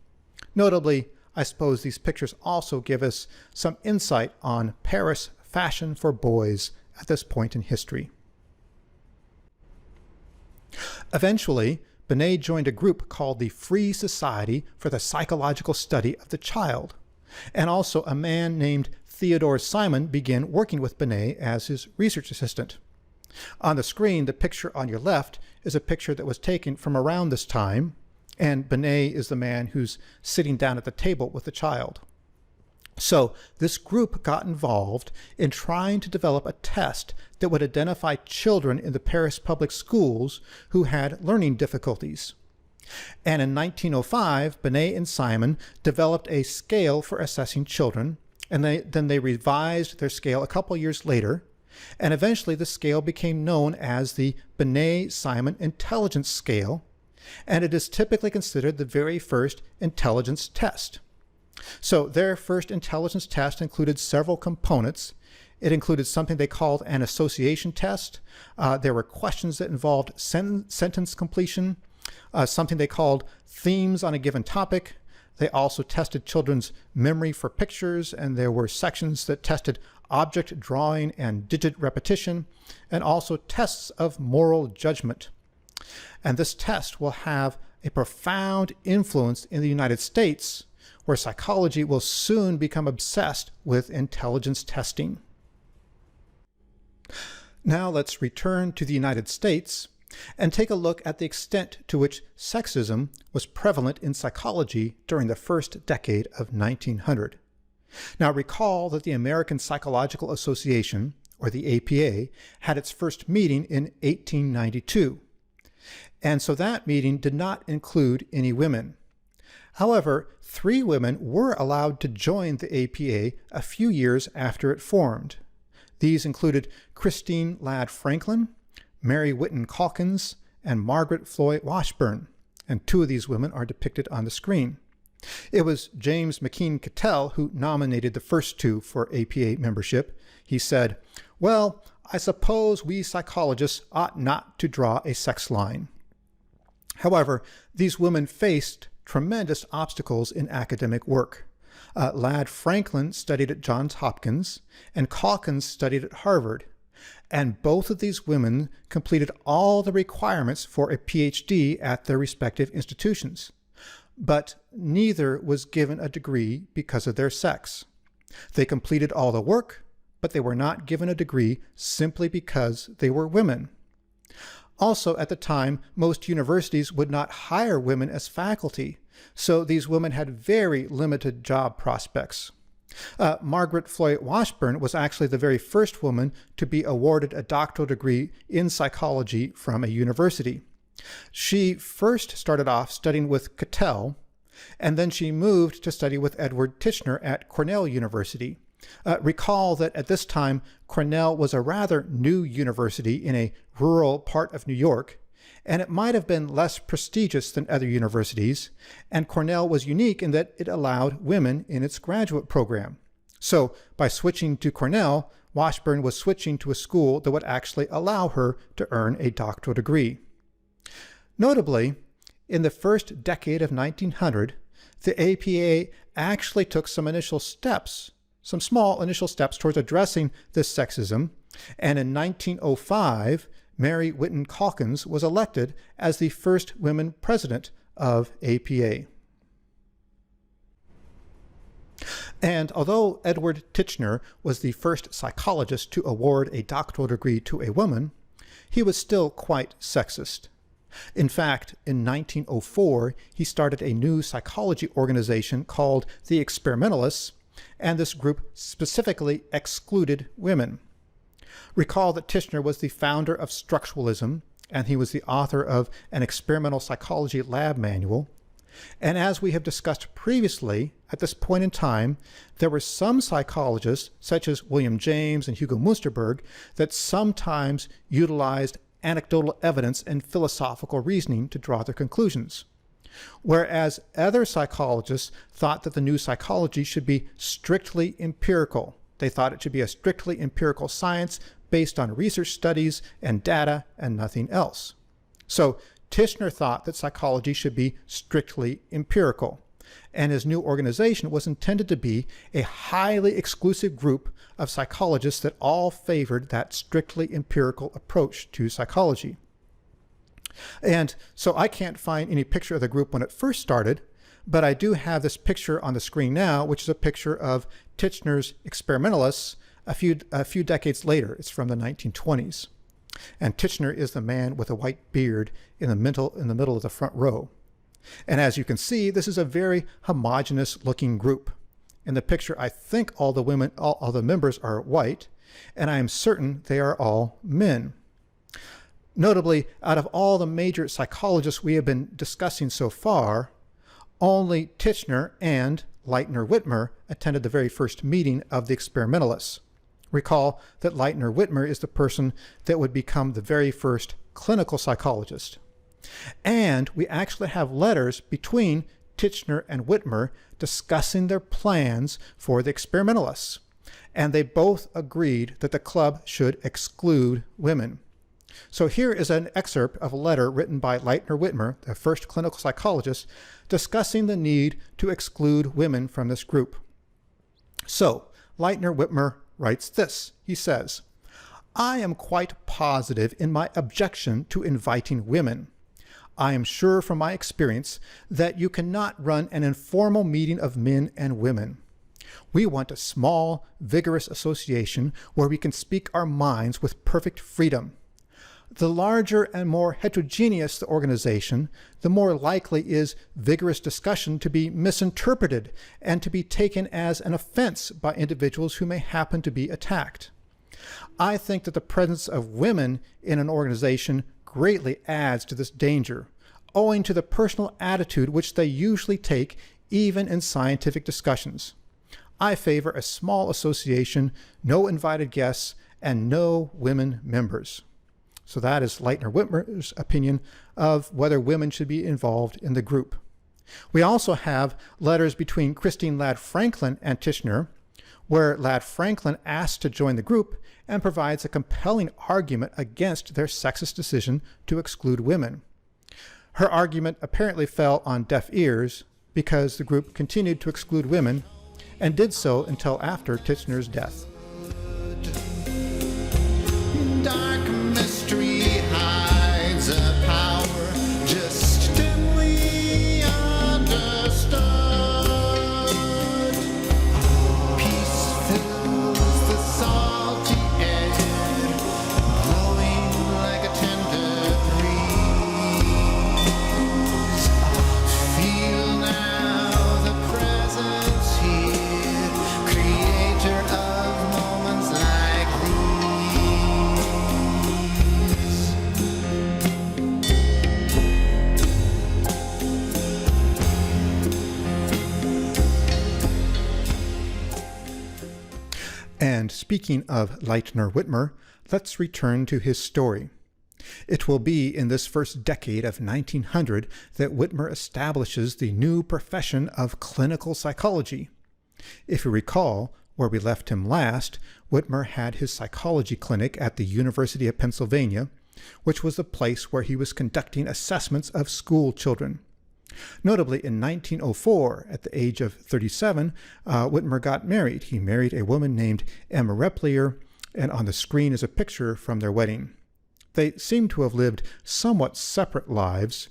S1: Notably, I suppose these pictures also give us some insight on Paris fashion for boys at this point in history. Eventually, Binet joined a group called the Free Society for the Psychological Study of the Child, and also a man named Theodore Simon began working with Binet as his research assistant. On the screen, the picture on your left is a picture that was taken from around this time, and Binet is the man who's sitting down at the table with the child. So this group got involved in trying to develop a test that would identify children in the Paris public schools who had learning difficulties. And in 1905, Binet and Simon developed a scale for assessing children, and then they revised their scale a couple years later, and eventually the scale became known as the Binet-Simon Intelligence Scale, and it is typically considered the very first intelligence test. So their first intelligence test included several components. It included something they called an association test. There were questions that involved sentence completion, something they called themes on a given topic. They also tested children's memory for pictures, and there were sections that tested object drawing and digit repetition, and also tests of moral judgment. And this test will have a profound influence in the United States, where psychology will soon become obsessed with intelligence testing. Now let's return to the United States and take a look at the extent to which sexism was prevalent in psychology during the first decade of 1900. Now recall that the American Psychological Association, or the APA, had its first meeting in 1892. And so that meeting did not include any women. However, 3 women were allowed to join the APA a few years after it formed. These included Christine Ladd Franklin, Mary Whitten Calkins, and Margaret Floyd Washburn, and 2 of these women are depicted on the screen. It was James McKean Cattell who nominated the first 2 for APA membership. He said, "Well, I suppose we psychologists ought not to draw a sex line." However, these women faced tremendous obstacles in academic work. Ladd Franklin studied at Johns Hopkins, and Calkins studied at Harvard. And both of these women completed all the requirements for a PhD at their respective institutions. But neither was given a degree because of their sex. They completed all the work, but they were not given a degree simply because they were women. Also, at the time, most universities would not hire women as faculty, so these women had very limited job prospects. Margaret Floyd Washburn was actually the very first woman to be awarded a doctoral degree in psychology from a university. She first started off studying with Cattell, and then she moved to study with Edward Titchener at Cornell University. Recall that at this time, Cornell was a rather new university in a rural part of New York, and it might have been less prestigious than other universities, and Cornell was unique in that it allowed women in its graduate program. So by switching to Cornell, Washburn was switching to a school that would actually allow her to earn a doctoral degree. Notably, in the first decade of 1900, the APA actually took some small initial steps towards addressing this sexism, and in 1905, Mary Whitten Calkins was elected as the first women president of APA. And although Edward Titchener was the first psychologist to award a doctoral degree to a woman, he was still quite sexist. In fact, in 1904, he started a new psychology organization called the Experimentalists, and this group specifically excluded women. Recall that Titchener was the founder of structuralism, and he was the author of an experimental psychology lab manual. And as we have discussed previously, at this point in time, there were some psychologists, such as William James and Hugo Munsterberg, that sometimes utilized anecdotal evidence and philosophical reasoning to draw their conclusions. Whereas other psychologists thought that the new psychology should be strictly empirical. They thought it should be a strictly empirical science based on research studies and data and nothing else. So Tishner thought that psychology should be strictly empirical, and his new organization was intended to be a highly exclusive group of psychologists that all favored that strictly empirical approach to psychology. And so I can't find any picture of the group when it first started, but I do have this picture on the screen now, which is a picture of Tishner's experimentalists a few decades later. It's from the 1920s. And Tishner is the man with a white beard in the middle of the front row. And as you can see, this is a very homogeneous looking group. In the picture, I think all the members are white, and I am certain they are all men. Notably, out of all the major psychologists we have been discussing so far, only Tishner and Leitner-Whitmer attended the very first meeting of the experimentalists. Recall that Leitner-Whitmer is the person that would become the very first clinical psychologist. And we actually have letters between Tishner and Whitmer discussing their plans for the experimentalists. And they both agreed that the club should exclude women. So here is an excerpt of a letter written by Leitner-Whitmer, the first clinical psychologist, discussing the need to exclude women from this group. So Leitner-Whitmer writes this. He says, "I am quite positive in my objection to inviting women. I am sure from my experience that you cannot run an informal meeting of men and women. We want a small, vigorous association where we can speak our minds with perfect freedom. The larger and more heterogeneous the organization, the more likely is vigorous discussion to be misinterpreted and to be taken as an offense by individuals who may happen to be attacked. I think that the presence of women in an organization greatly adds to this danger, owing to the personal attitude which they usually take even in scientific discussions. I favor a small association, no invited guests, and no women members." So that is Leitner-Whitmer's opinion of whether women should be involved in the group. We also have letters between Christine Ladd Franklin and Tishner, where Ladd Franklin asks to join the group and provides a compelling argument against their sexist decision to exclude women. Her argument apparently fell on deaf ears because the group continued to exclude women and did so until after Tishner's death.
S2: Dark mystery hides a power just dimly understood. Peace fills the salty air, blowing like a tender breeze. Feel now the presence here, creator of moments like these.
S1: And speaking of Leitner-Whitmer, let's return to his story. It will be in this first decade of 1900 that Whitmer establishes the new profession of clinical psychology. If you recall, where we left him last, Whitmer had his psychology clinic at the University of Pennsylvania, which was the place where he was conducting assessments of school children. Notably, in 1904, at the age of 37, Whitmer got married. He married a woman named Emma Repplier, and on the screen is a picture from their wedding. They seem to have lived somewhat separate lives.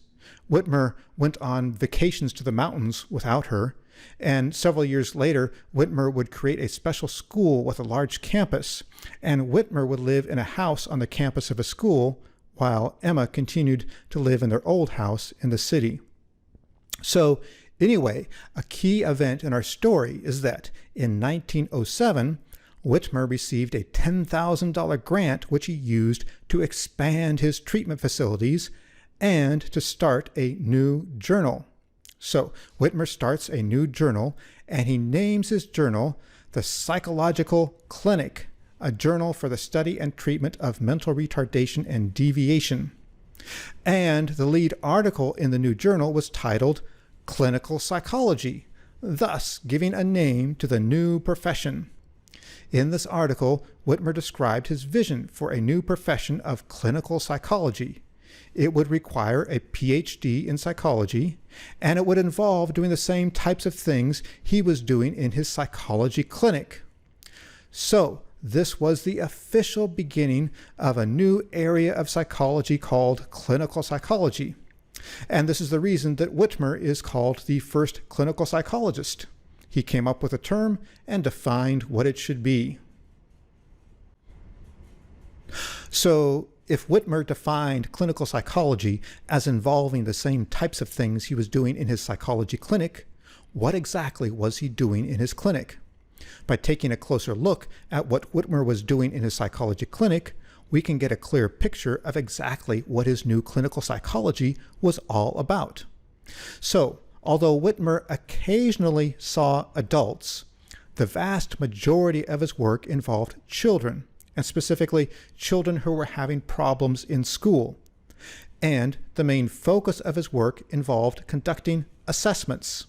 S1: Whitmer went on vacations to the mountains without her, and several years later, Whitmer would create a special school with a large campus, and Whitmer would live in a house on the campus of a school, while Emma continued to live in their old house in the city. So anyway, a key event in our story is that in 1907, Whitmer received a $10,000 grant which he used to expand his treatment facilities and to start a new journal. So Whitmer starts a new journal, and he names his journal the Psychological Clinic, a journal for the study and treatment of mental retardation and deviation. And the lead article in the new journal was titled Clinical Psychology, thus giving a name to the new profession. In this article, Whitmer described his vision for a new profession of clinical psychology. It would require a PhD in psychology, and it would involve doing the same types of things he was doing in his psychology clinic. So, this was the official beginning of a new area of psychology called clinical psychology. And this is the reason that Whitmer is called the first clinical psychologist. He came up with a term and defined what it should be. So, if Whitmer defined clinical psychology as involving the same types of things he was doing in his psychology clinic, what exactly was he doing in his clinic? By taking a closer look at what Whitmer was doing in his psychology clinic, we can get a clear picture of exactly what his new clinical psychology was all about. So, although Whitmer occasionally saw adults, the vast majority of his work involved children, and specifically children who were having problems in school. And the main focus of his work involved conducting assessments.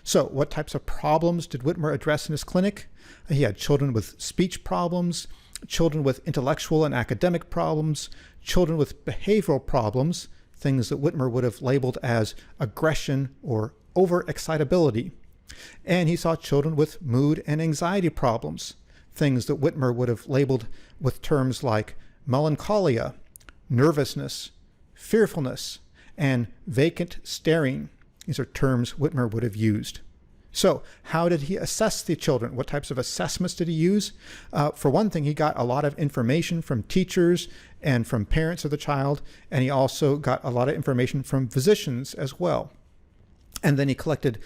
S1: So what types of problems did Whitmer address in his clinic? He had children with speech problems, children with intellectual and academic problems, children with behavioral problems, things that Whitmer would have labeled as aggression or overexcitability. And he saw children with mood and anxiety problems, things that Whitmer would have labeled with terms like melancholia, nervousness, fearfulness, and vacant staring. These are terms Whitmer would have used. So how did he assess the children? What types of assessments did he use? For one thing, he got a lot of information from teachers and from parents of the child, and he also got a lot of information from physicians as well. And then he collected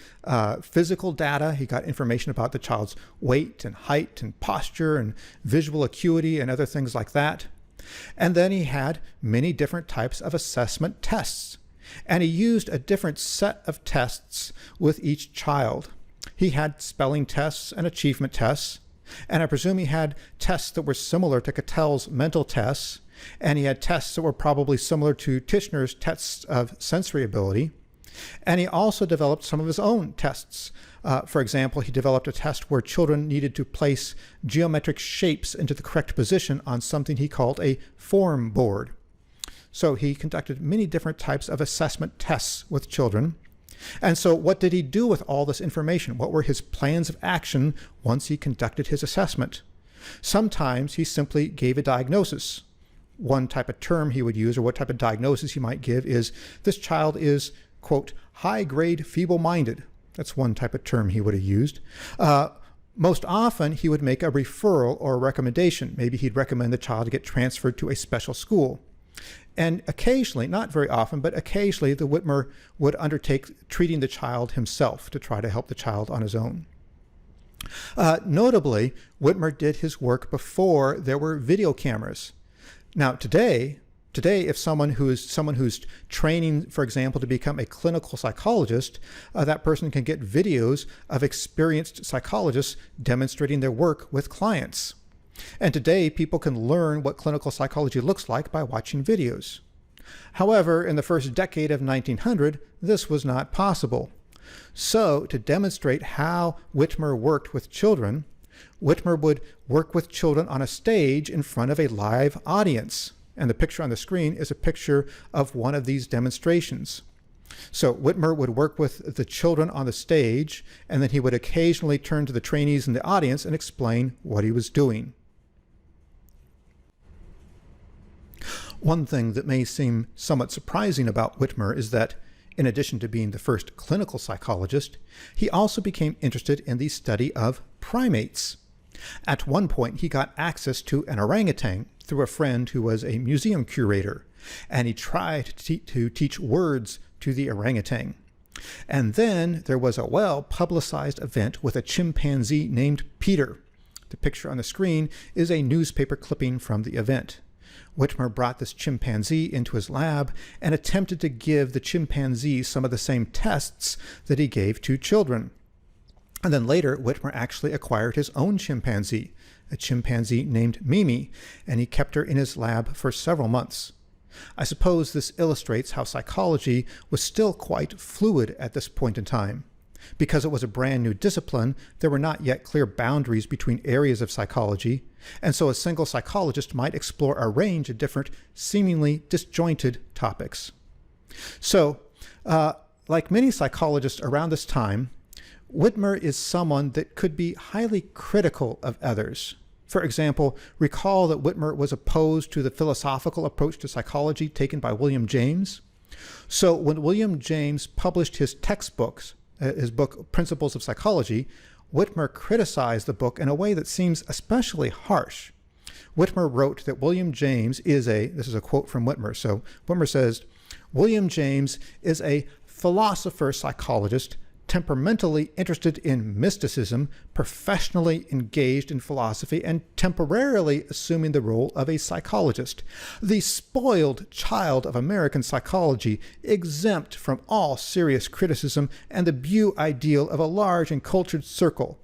S1: physical data. He got information about the child's weight and height and posture and visual acuity and other things like that. And then he had many different types of assessment tests. And he used a different set of tests with each child. He had spelling tests and achievement tests. And I presume he had tests that were similar to Cattell's mental tests. And he had tests that were probably similar to Titchener's tests of sensory ability. And he also developed some of his own tests. For example, he developed a test where children needed to place geometric shapes into the correct position on something he called a form board. So he conducted many different types of assessment tests with children. And so what did he do with all this information? What were his plans of action once he conducted his assessment? Sometimes he simply gave a diagnosis. One type of term he would use, or what type of diagnosis he might give, is this child is, quote, high-grade feeble-minded. That's one type of term he would have used. Most often, he would make a referral or a recommendation. Maybe he'd recommend the child to get transferred to a special school. And occasionally, not very often, but occasionally, the Whitmer would undertake treating the child himself to try to help the child on his own. Notably, Whitmer did his work before there were video cameras. Now, today, if someone who's training, for example, to become a clinical psychologist, that person can get videos of experienced psychologists demonstrating their work with clients. And today, people can learn what clinical psychology looks like by watching videos. However, in the first decade of 1900, this was not possible. So, to demonstrate how Whitmer worked with children, Whitmer would work with children on a stage in front of a live audience. And the picture on the screen is a picture of one of these demonstrations. So Whitmer would work with the children on the stage, and then he would occasionally turn to the trainees in the audience and explain what he was doing. One thing that may seem somewhat surprising about Whitmer is that, in addition to being the first clinical psychologist, he also became interested in the study of primates. At one point, he got access to an orangutan through a friend who was a museum curator, and he tried to teach words to the orangutan. And then there was a well-publicized event with a chimpanzee named Peter. The picture on the screen is a newspaper clipping from the event. Whitmer brought this chimpanzee into his lab and attempted to give the chimpanzee some of the same tests that he gave to children. And then later, Whitmer actually acquired his own chimpanzee. a chimpanzee named Mimi, and he kept her in his lab for several months. I suppose this illustrates how psychology was still quite fluid at this point in time. Because it was a brand new discipline, there were not yet clear boundaries between areas of psychology, and so a single psychologist might explore a range of different, seemingly disjointed topics. So, like many psychologists around this time, Whitmer is someone that could be highly critical of others. For example, recall that Whitmer was opposed to the philosophical approach to psychology taken by William James. So when William James published his textbooks, his book Principles of Psychology, Whitmer criticized the book in a way that seems especially harsh. Whitmer wrote that William James is this is a quote from Whitmer, so Whitmer says, William James is a philosopher psychologist, temperamentally interested in mysticism, professionally engaged in philosophy, and temporarily assuming the role of a psychologist. The spoiled child of American psychology, exempt from all serious criticism and the beau ideal of a large and cultured circle,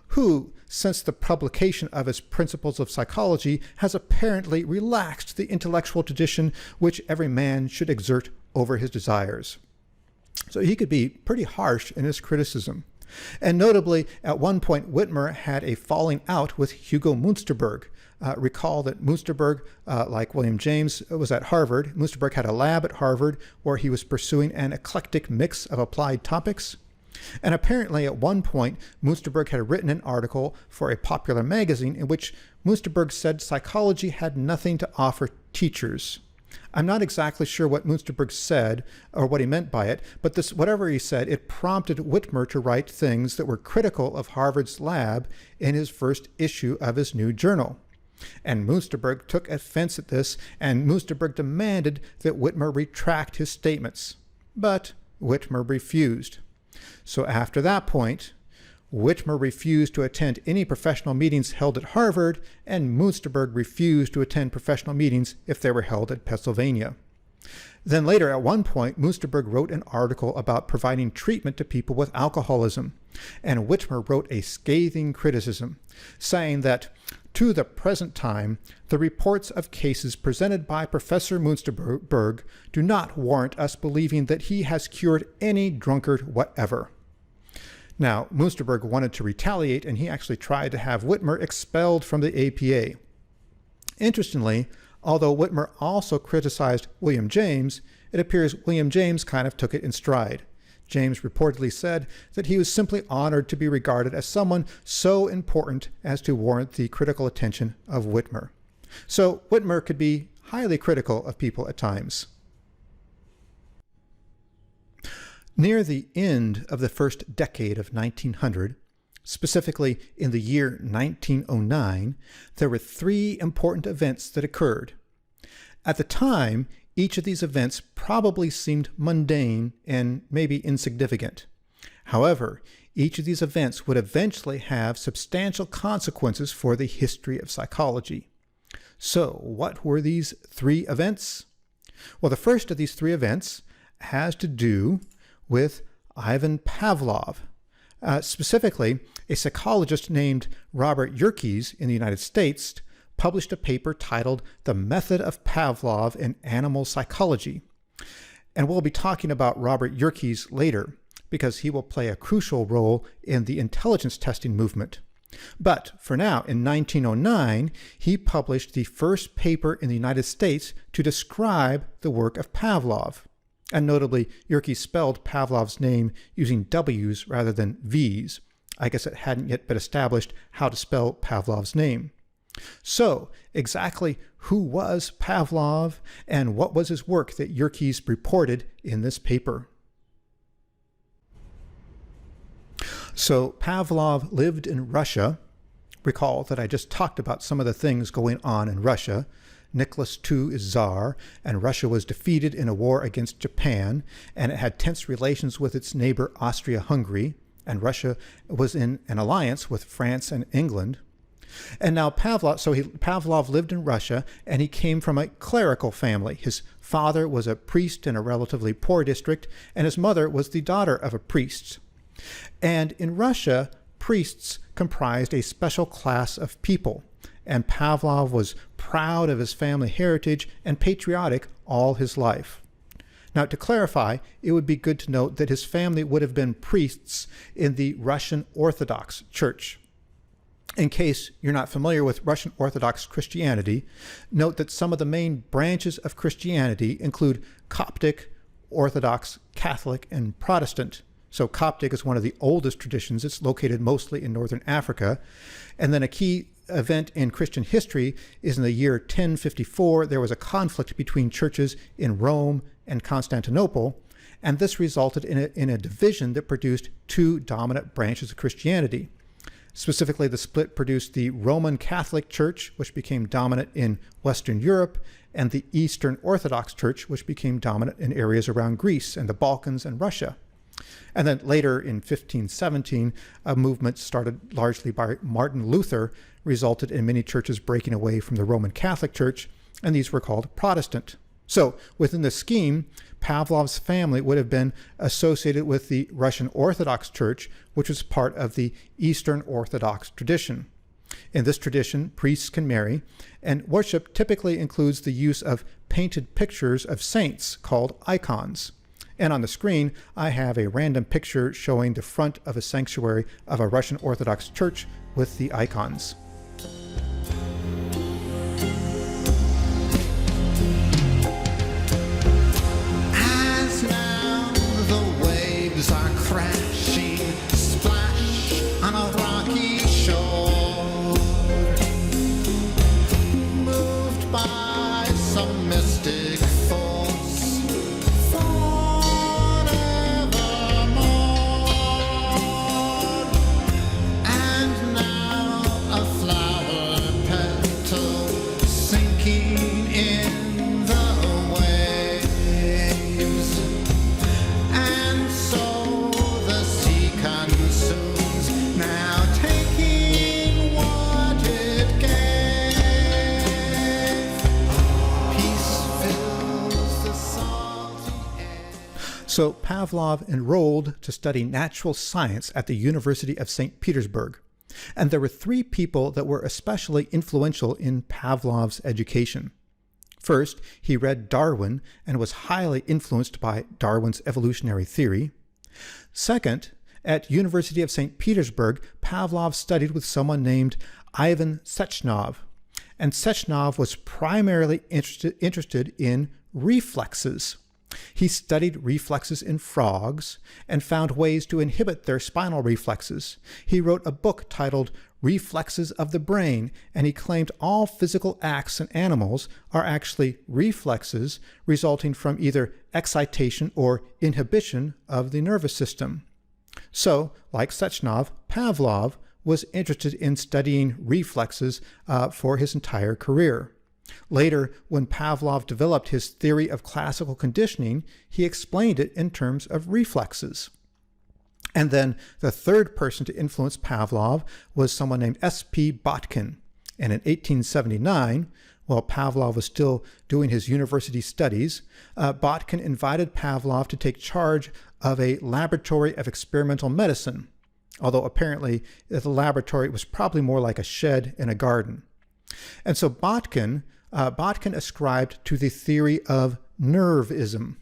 S1: who, since the publication of his Principles of Psychology, has apparently relaxed the intellectual tradition which every man should exert over his desires. So he could be pretty harsh in his criticism. And notably, at one point, Whitmer had a falling out with Hugo Münsterberg. Recall that Münsterberg, like William James, was at Harvard. Münsterberg had a lab at Harvard where he was pursuing an eclectic mix of applied topics. And apparently, at one point, Münsterberg had written an article for a popular magazine in which Münsterberg said psychology had nothing to offer teachers. I'm not exactly sure what Münsterberg said or what he meant by it, but whatever he said, it prompted Whitmer to write things that were critical of Harvard's lab in his first issue of his new journal. And Münsterberg took offense at this, and Münsterberg demanded that Whitmer retract his statements. But Whitmer refused. So after that point, Whitmer refused to attend any professional meetings held at Harvard, and Münsterberg refused to attend professional meetings if they were held at Pennsylvania. Then later, at one point, Münsterberg wrote an article about providing treatment to people with alcoholism, and Whitmer wrote a scathing criticism, saying that, to the present time, the reports of cases presented by Professor Münsterberg do not warrant us believing that he has cured any drunkard whatever. Now, Münsterberg wanted to retaliate, and he actually tried to have Whitmer expelled from the APA. Interestingly, although Whitmer also criticized William James, it appears William James kind of took it in stride. James reportedly said that he was simply honored to be regarded as someone so important as to warrant the critical attention of Whitmer. So Whitmer could be highly critical of people at times. Near the end of the first decade of 1900, specifically in the year 1909, there were three important events that occurred. At the time, each of these events probably seemed mundane and maybe insignificant. However, each of these events would eventually have substantial consequences for the history of psychology. So, what were these three events? Well, the first of these three events has to do with Ivan Pavlov. Specifically, a psychologist named Robert Yerkes in the United States published a paper titled The Method of Pavlov in Animal Psychology. And we'll be talking about Robert Yerkes later, because he will play a crucial role in the intelligence testing movement. But for now, in 1909, he published the first paper in the United States to describe the work of Pavlov. And notably, Yerkes spelled Pavlov's name using W's rather than V's. I guess it hadn't yet been established how to spell Pavlov's name. So, exactly who was Pavlov, and what was his work that Yerkes reported in this paper? So, Pavlov lived in Russia. Recall that I just talked about some of the things going on in Russia. Nicholas II is Tsar, and Russia was defeated in a war against Japan, and it had tense relations with its neighbor Austria-Hungary, and Russia was in an alliance with France and England. And now Pavlov lived in Russia, and he came from a clerical family. His father was a priest in a relatively poor district, and his mother was the daughter of a priest. And in Russia, priests comprised a special class of people. and Pavlov was proud of his family heritage and patriotic all his life. Now, to clarify, it would be good to note that his family would have been priests in the Russian Orthodox Church. In case you're not familiar with Russian Orthodox Christianity, note that some of the main branches of Christianity include Coptic, Orthodox, Catholic, and Protestant. So Coptic is one of the oldest traditions. It's located mostly in northern Africa. And then a key event in Christian history is in the year 1054, there was a conflict between churches in Rome and Constantinople, and this resulted in a division that produced two dominant branches of Christianity. Specifically, the split produced the Roman Catholic Church, which became dominant in Western Europe, and the Eastern Orthodox Church, which became dominant in areas around Greece and the Balkans and Russia. And then later in 1517, a movement started largely by Martin Luther resulted in many churches breaking away from the Roman Catholic Church, and these were called Protestant. So within the scheme, Pavlov's family would have been associated with the Russian Orthodox Church, which was part of the Eastern Orthodox tradition. In this tradition, priests can marry, and worship typically includes the use of painted pictures of saints called icons. And on the screen, I have a random picture showing the front of a sanctuary of a Russian Orthodox church with the icons.
S2: As now the waves are crashing, splash on a rocky shore, moved by some mystic force forevermore. And now a flower petal sinking in the waves, and so the sea consumes, now taking what it gave. Peace fills the salty air.
S1: So Pavlov enrolled to study natural science at the University of St. Petersburg. And there were three people that were especially influential in Pavlov's education. First, he read Darwin and was highly influenced by Darwin's evolutionary theory. Second, at University of St. Petersburg, Pavlov studied with someone named Ivan Sechnov. And Sechnov was primarily interested in reflexes. He studied reflexes in frogs and found ways to inhibit their spinal reflexes. He wrote a book titled Reflexes of the Brain, and he claimed all physical acts in animals are actually reflexes resulting from either excitation or inhibition of the nervous system. So, like Sechnov, Pavlov was interested in studying reflexes for his entire career. Later, when Pavlov developed his theory of classical conditioning, he explained it in terms of reflexes. And then the third person to influence Pavlov was someone named S.P. Botkin. And in 1879, while Pavlov was still doing his university studies, Botkin invited Pavlov to take charge of a laboratory of experimental medicine, although apparently the laboratory was probably more like a shed in a garden. And so Botkin ascribed to the theory of nervism.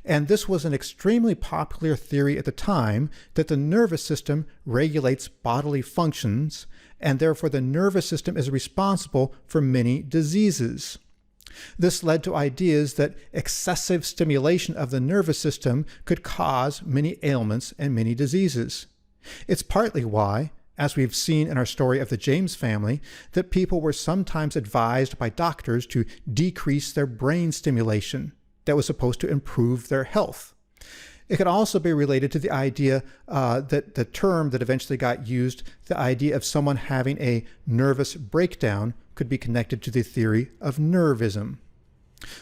S1: And this was an extremely popular theory at the time, that the nervous system regulates bodily functions, and therefore the nervous system is responsible for many diseases. This led to ideas that excessive stimulation of the nervous system could cause many ailments and many diseases. It's partly why, as we've seen in our story of the James family, that people were sometimes advised by doctors to decrease their brain stimulation that was supposed to improve their health. It could also be related to the idea that the term that eventually got used, the idea of someone having a nervous breakdown, could be connected to the theory of nervism.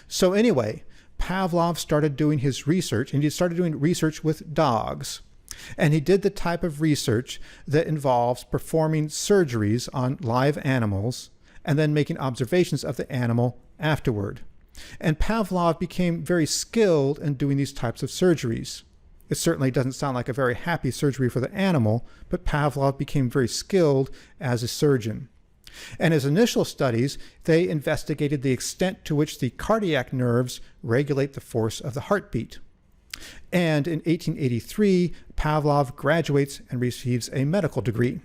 S1: So anyway, Pavlov started doing his research, and he started doing research with dogs. And he did the type of research that involves performing surgeries on live animals and then making observations of the animal afterward. And Pavlov became very skilled in doing these types of surgeries. It certainly doesn't sound like a very happy surgery for the animal, but Pavlov became very skilled as a surgeon. And his initial studies, they investigated the extent to which the cardiac nerves regulate the force of the heartbeat. And in 1883, Pavlov graduates and receives a medical degree.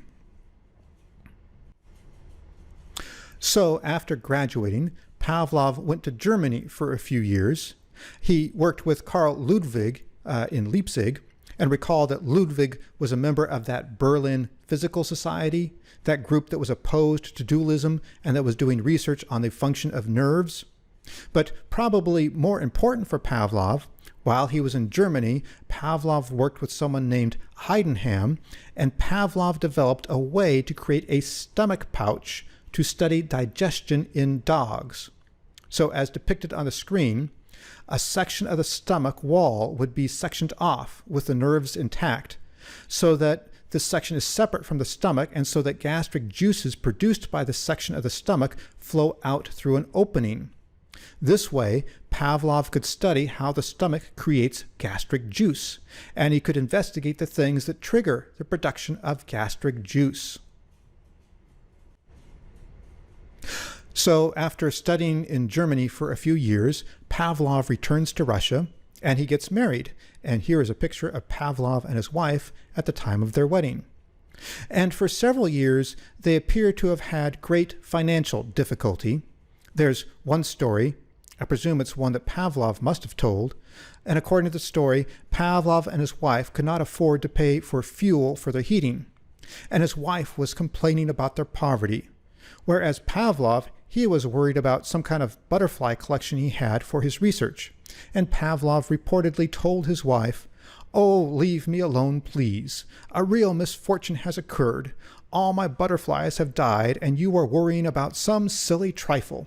S1: So after graduating, Pavlov went to Germany for a few years. He worked with Carl Ludwig in Leipzig, and recall that Ludwig was a member of that Berlin Physical Society, that group that was opposed to dualism and that was doing research on the function of nerves. But probably more important for Pavlov, while he was in Germany, Pavlov worked with someone named Heidenham, and Pavlov developed a way to create a stomach pouch to study digestion in dogs. So as depicted on the screen, a section of the stomach wall would be sectioned off with the nerves intact, so that this section is separate from the stomach, and so that gastric juices produced by this section of the stomach flow out through an opening. This way, Pavlov could study how the stomach creates gastric juice, and he could investigate the things that trigger the production of gastric juice. So after studying in Germany for a few years, Pavlov returns to Russia and he gets married. And here is a picture of Pavlov and his wife at the time of their wedding. And for several years, they appear to have had great financial difficulty. There's one story, I presume it's one that Pavlov must have told, and according to the story, Pavlov and his wife could not afford to pay for fuel for their heating. And his wife was complaining about their poverty, whereas Pavlov, he was worried about some kind of butterfly collection he had for his research. And Pavlov reportedly told his wife, "Oh, leave me alone, please. A real misfortune has occurred. All my butterflies have died, and you are worrying about some silly trifle."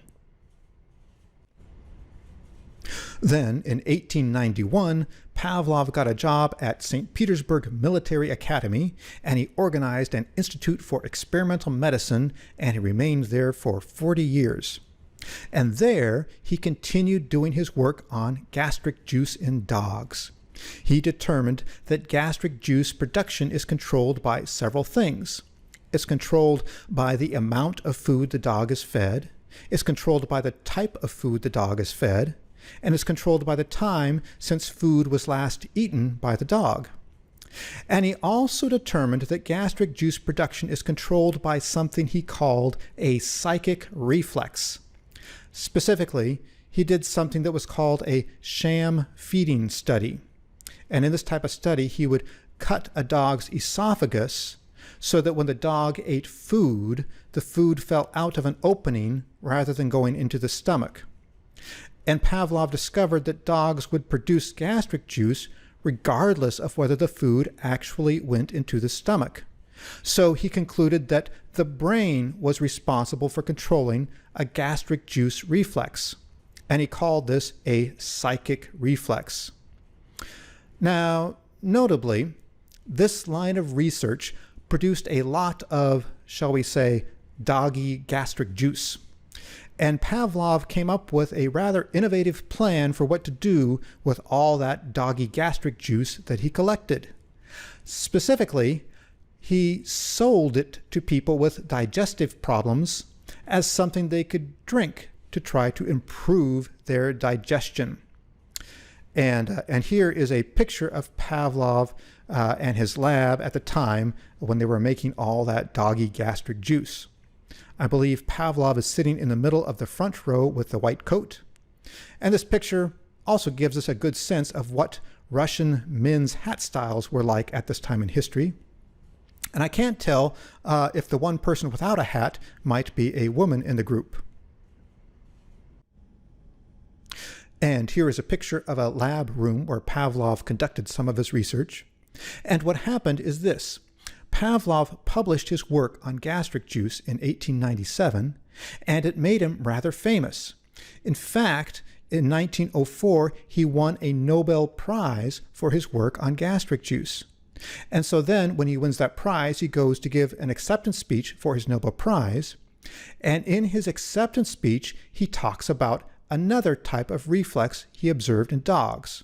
S1: Then, in 1891, Pavlov got a job at St. Petersburg Military Academy, and he organized an institute for experimental medicine, and he remained there for 40 years. And there, he continued doing his work on gastric juice in dogs. He determined that gastric juice production is controlled by several things. It's controlled by the amount of food the dog is fed, it's controlled by the type of food the dog is fed, and is controlled by the time since food was last eaten by the dog. And he also determined that gastric juice production is controlled by something he called a psychic reflex. Specifically, he did something that was called a sham feeding study. And in this type of study, he would cut a dog's esophagus so that when the dog ate food, the food fell out of an opening rather than going into the stomach. And Pavlov discovered that dogs would produce gastric juice regardless of whether the food actually went into the stomach. So he concluded that the brain was responsible for controlling a gastric juice reflex, and he called this a psychic reflex. Now, notably, this line of research produced a lot of, shall we say, doggy gastric juice. And Pavlov came up with a rather innovative plan for what to do with all that doggy gastric juice that he collected. Specifically, he sold it to people with digestive problems as something they could drink to try to improve their digestion. And here is a picture of Pavlov and his lab at the time when they were making all that doggy gastric juice. I believe Pavlov is sitting in the middle of the front row with the white coat. And this picture also gives us a good sense of what Russian men's hat styles were like at this time in history. And I can't tell if the one person without a hat might be a woman in the group. And here is a picture of a lab room where Pavlov conducted some of his research. And what happened is this. Pavlov published his work on gastric juice in 1897, and it made him rather famous. In fact, in 1904, he won a Nobel Prize for his work on gastric juice. And so then, when he wins that prize, he goes to give an acceptance speech for his Nobel Prize. And in his acceptance speech, he talks about another type of reflex he observed in dogs.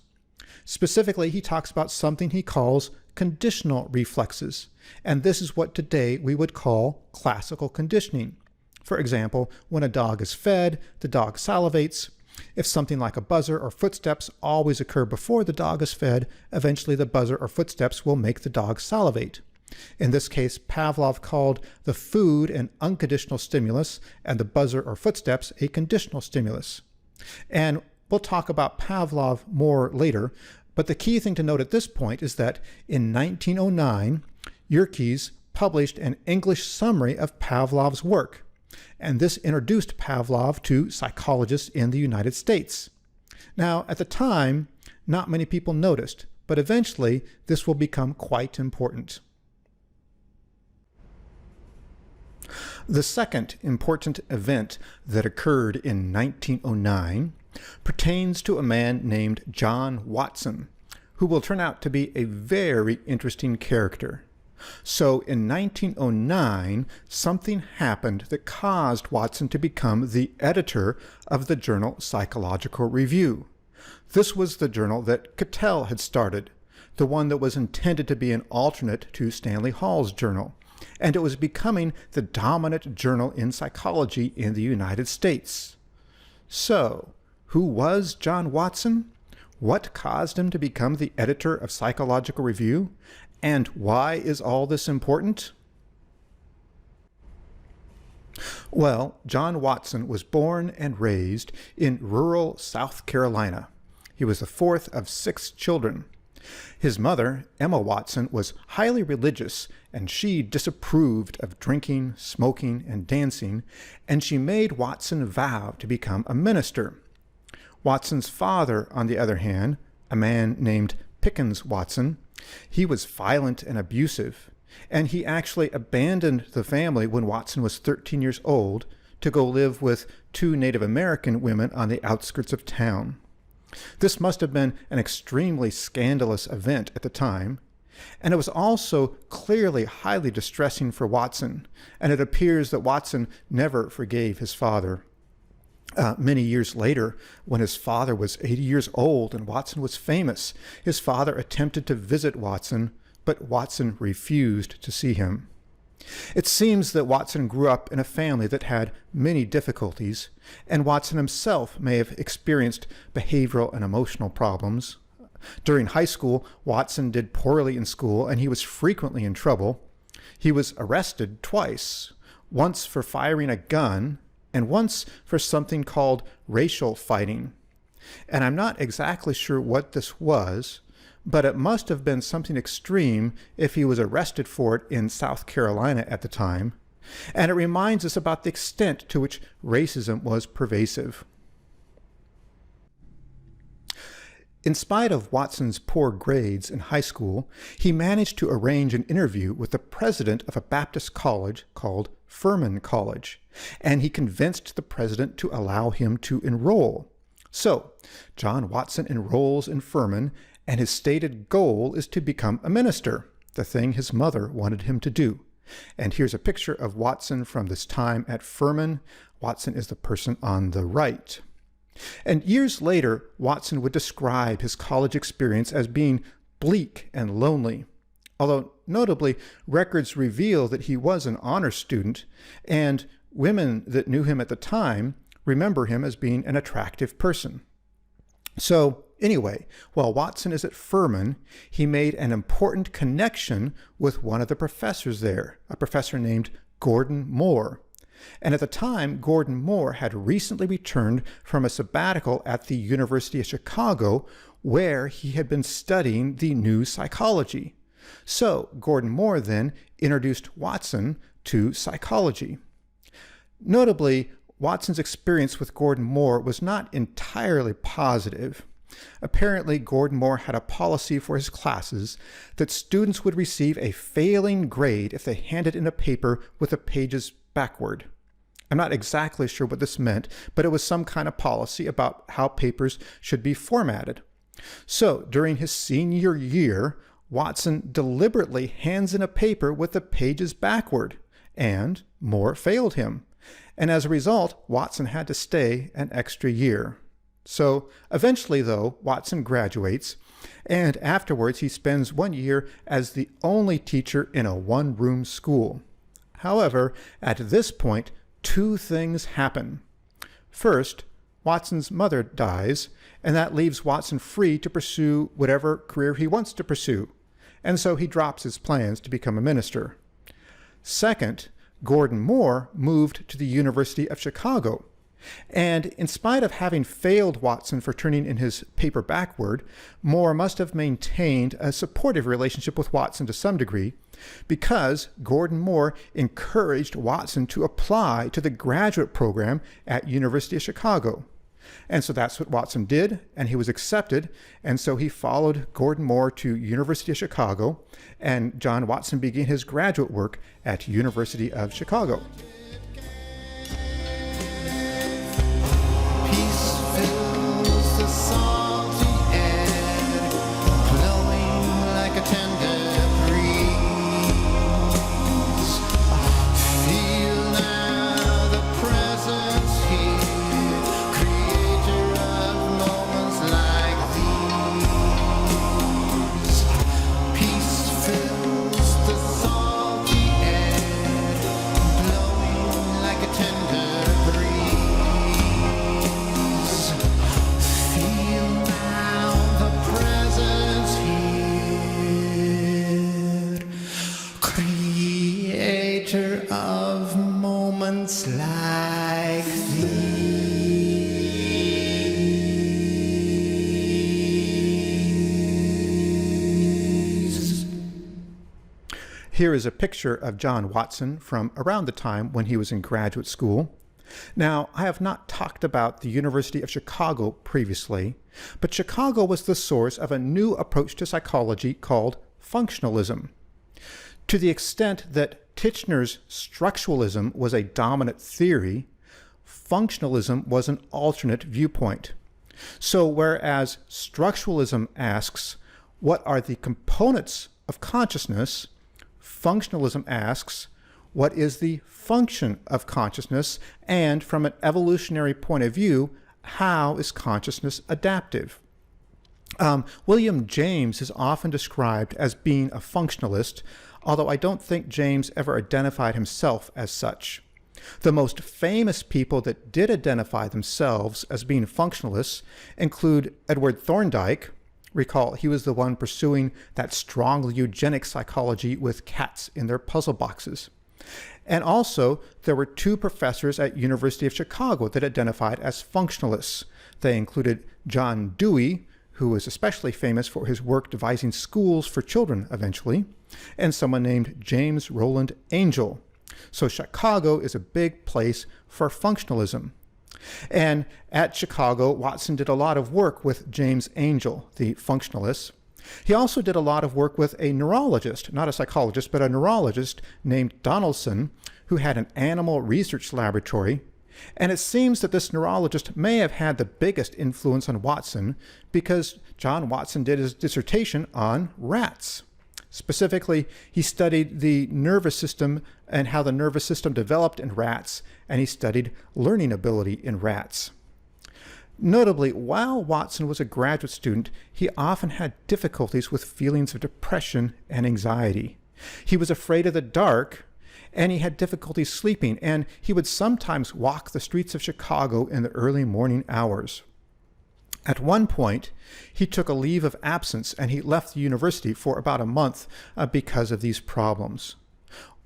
S1: Specifically, he talks about something he calls conditional reflexes. And this is what today we would call classical conditioning. For example, when a dog is fed, the dog salivates. If something like a buzzer or footsteps always occur before the dog is fed, eventually the buzzer or footsteps will make the dog salivate. In this case, Pavlov called the food an unconditional stimulus and the buzzer or footsteps a conditional stimulus. And we'll talk about Pavlov more later, but the key thing to note at this point is that in 1909, Yerkes published an English summary of Pavlov's work, and this introduced Pavlov to psychologists in the United States. Now, at the time, not many people noticed, but eventually this will become quite important. The second important event that occurred in 1909 pertains to a man named John Watson, who will turn out to be a very interesting character. So in 1909, something happened that caused Watson to become the editor of the journal Psychological Review. This was the journal that Cattell had started, the one that was intended to be an alternate to Stanley Hall's journal, and it was becoming the dominant journal in psychology in the United States. So, who was John Watson? What caused him to become the editor of Psychological Review? And why is all this important? Well, John Watson was born and raised in rural South Carolina. He was the fourth of 6 children. His mother, Emma Watson, was highly religious, and she disapproved of drinking, smoking, and dancing, and she made Watson vow to become a minister. Watson's father, on the other hand, a man named Pickens Watson, he was violent and abusive, and he actually abandoned the family when Watson was 13 years old to go live with 2 Native American women on the outskirts of town. This must have been an extremely scandalous event at the time, and it was also clearly highly distressing for Watson, and it appears that Watson never forgave his father. Many years later, when his father was 80 years old and Watson was famous, his father attempted to visit Watson, but Watson refused to see him. It seems that Watson grew up in a family that had many difficulties, and Watson himself may have experienced behavioral and emotional problems. During high school, Watson did poorly in school, and he was frequently in trouble. He was arrested twice, once for firing a gun, and once for something called racial fighting. And I'm not exactly sure what this was, but it must have been something extreme if he was arrested for it in South Carolina at the time. And it reminds us about the extent to which racism was pervasive. In spite of Watson's poor grades in high school, he managed to arrange an interview with the president of a Baptist college called Furman College, and he convinced the president to allow him to enroll. So, John Watson enrolls in Furman, and his stated goal is to become a minister, the thing his mother wanted him to do. And here's a picture of Watson from this time at Furman. Watson is the person on the right. And years later, Watson would describe his college experience as being bleak and lonely. Although, notably, records reveal that he was an honor student, and women that knew him at the time remember him as being an attractive person. So, anyway, while Watson is at Furman, he made an important connection with one of the professors there, a professor named Gordon Moore. And at the time, Gordon Moore had recently returned from a sabbatical at the University of Chicago, where he had been studying the new psychology. So Gordon Moore then introduced Watson to psychology. Notably, Watson's experience with Gordon Moore was not entirely positive. Apparently, Gordon Moore had a policy for his classes that students would receive a failing grade if they handed in a paper with the pages backward. I'm not exactly sure what this meant, but it was some kind of policy about how papers should be formatted. So, during his senior year, Watson deliberately hands in a paper with the pages backward, and Moore failed him. And as a result, Watson had to stay an extra year. So, eventually, though, Watson graduates, and afterwards he spends 1 year as the only teacher in a one-room school. However, at this point, two things happen. First, Watson's mother dies, and that leaves Watson free to pursue whatever career he wants to pursue, and so he drops his plans to become a minister. Second, Gordon Moore moved to the University of Chicago, and in spite of having failed Watson for turning in his paper backward, Moore must have maintained a supportive relationship with Watson to some degree, because Gordon Moore encouraged Watson to apply to the graduate program at University of Chicago. And so that's what Watson did, and he was accepted, and so he followed Gordon Moore to University of Chicago, and John Watson began his graduate work at University of Chicago.
S2: Peace fills the salty air, blowing like a tender breeze. Feel now the presence here, creator of moments like these. Peace fills the salty air, blowing like a tender breeze. Feel now the presence here, creator of moments like these.
S1: Here is a picture of John Watson from around the time when he was in graduate school. Now, I have not talked about the University of Chicago previously, but Chicago was the source of a new approach to psychology called functionalism. To the extent that Titchener's structuralism was a dominant theory, functionalism was an alternate viewpoint. So whereas structuralism asks, what are the components of consciousness, functionalism asks, what is the function of consciousness, and from an evolutionary point of view, how is consciousness adaptive? William James is often described as being a functionalist, although I don't think James ever identified himself as such. The most famous people that did identify themselves as being functionalists include Edward Thorndike. Recall, he was the one pursuing that strongly eugenic psychology with cats in their puzzle boxes. And also, there were two professors at University of Chicago that identified as functionalists. They included John Dewey, who was especially famous for his work devising schools for children eventually, and someone named James Roland Angell. So Chicago is a big place for functionalism. And at Chicago, Watson did a lot of work with James Angell, the functionalist. He also did a lot of work with a neurologist, not a psychologist, but a neurologist named Donaldson, who had an animal research laboratory. And it seems that this neurologist may have had the biggest influence on Watson because John Watson did his dissertation on rats. Specifically, he studied the nervous system and how the nervous system developed in rats, and he studied learning ability in rats. Notably, while Watson was a graduate student, he often had difficulties with feelings of depression and anxiety. He was afraid of the dark, and he had difficulty sleeping, and he would sometimes walk the streets of Chicago in the early morning hours. At one point, he took a leave of absence and he left the university for about a month because of these problems.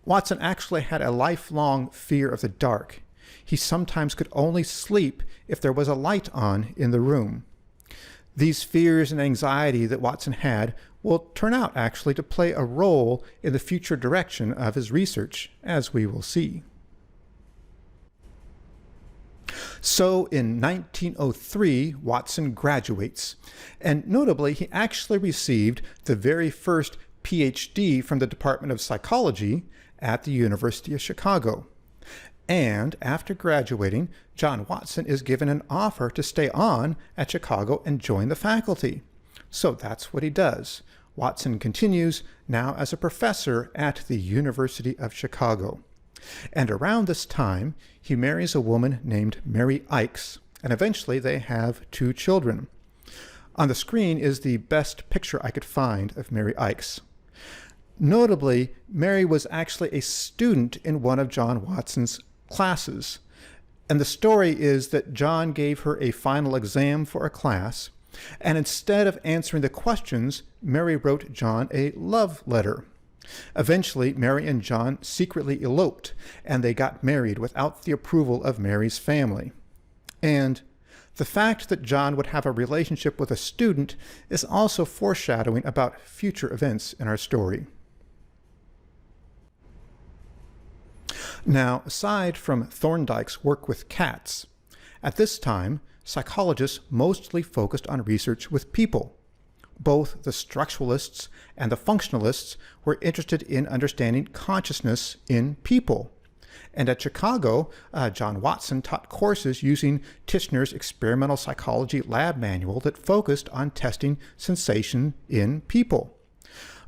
S1: Watson actually had a lifelong fear of the dark. He sometimes could only sleep if there was a light on in the room. These fears and anxiety that Watson had will turn out actually to play a role in the future direction of his research, as we will see. So in 1903, Watson graduates, and notably, he actually received the very first PhD from the Department of Psychology at the University of Chicago. And after graduating, John Watson is given an offer to stay on at Chicago and join the faculty. So that's what he does. Watson continues now as a professor at the University of Chicago. And around this time, he marries a woman named Mary Ickes, and eventually they have 2 children. On the screen is the best picture I could find of Mary Ickes. Notably, Mary was actually a student in one of John Watson's classes. And the story is that John gave her a final exam for a class, and instead of answering the questions, Mary wrote John a love letter. Eventually, Mary and John secretly eloped, and they got married without the approval of Mary's family. And the fact that John would have a relationship with a student is also foreshadowing about future events in our story. Now, aside from Thorndike's work with cats, at this time, psychologists mostly focused on research with people. Both the structuralists and the functionalists were interested in understanding consciousness in people. And at Chicago, John Watson taught courses using Titchener's experimental psychology lab manual that focused on testing sensation in people.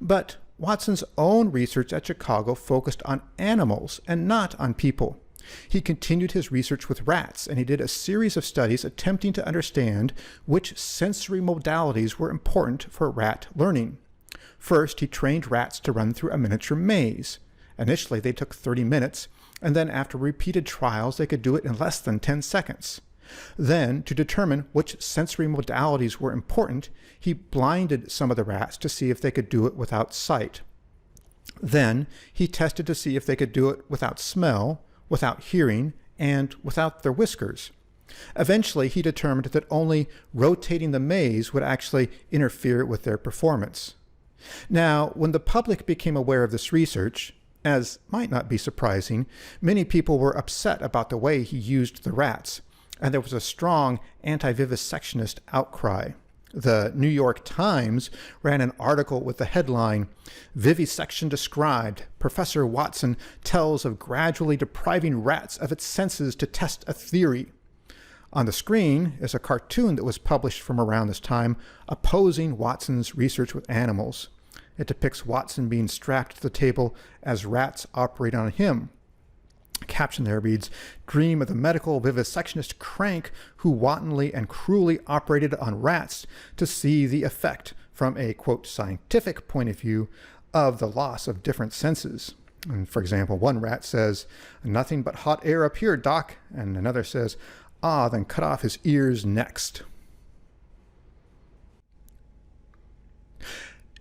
S1: But Watson's own research at Chicago focused on animals and not on people. He continued his research with rats, and he did a series of studies attempting to understand which sensory modalities were important for rat learning. First, he trained rats to run through a miniature maze. Initially, they took 30 minutes, and then after repeated trials, they could do it in less than 10 seconds. Then, to determine which sensory modalities were important, he blinded some of the rats to see if they could do it without sight. Then, he tested to see if they could do it without smell, without hearing, and without their whiskers. Eventually, he determined that only rotating the maze would actually interfere with their performance. Now, when the public became aware of this research, as might not be surprising, many people were upset about the way he used the rats, and there was a strong anti-vivisectionist outcry. The New York Times ran an article with the headline, "Vivisection Described. Professor Watson Tells of Gradually Depriving Rats of Its Senses to Test a Theory." On the screen is a cartoon that was published from around this time opposing Watson's research with animals. It depicts Watson being strapped to the table as rats operate on him. Caption there reads, "Dream of the medical vivisectionist crank who wantonly and cruelly operated on rats to see the effect from a, quote, scientific point of view of the loss of different senses." And for example, one rat says, "Nothing but hot air up here, doc." And another says, "Ah, then cut off his ears next."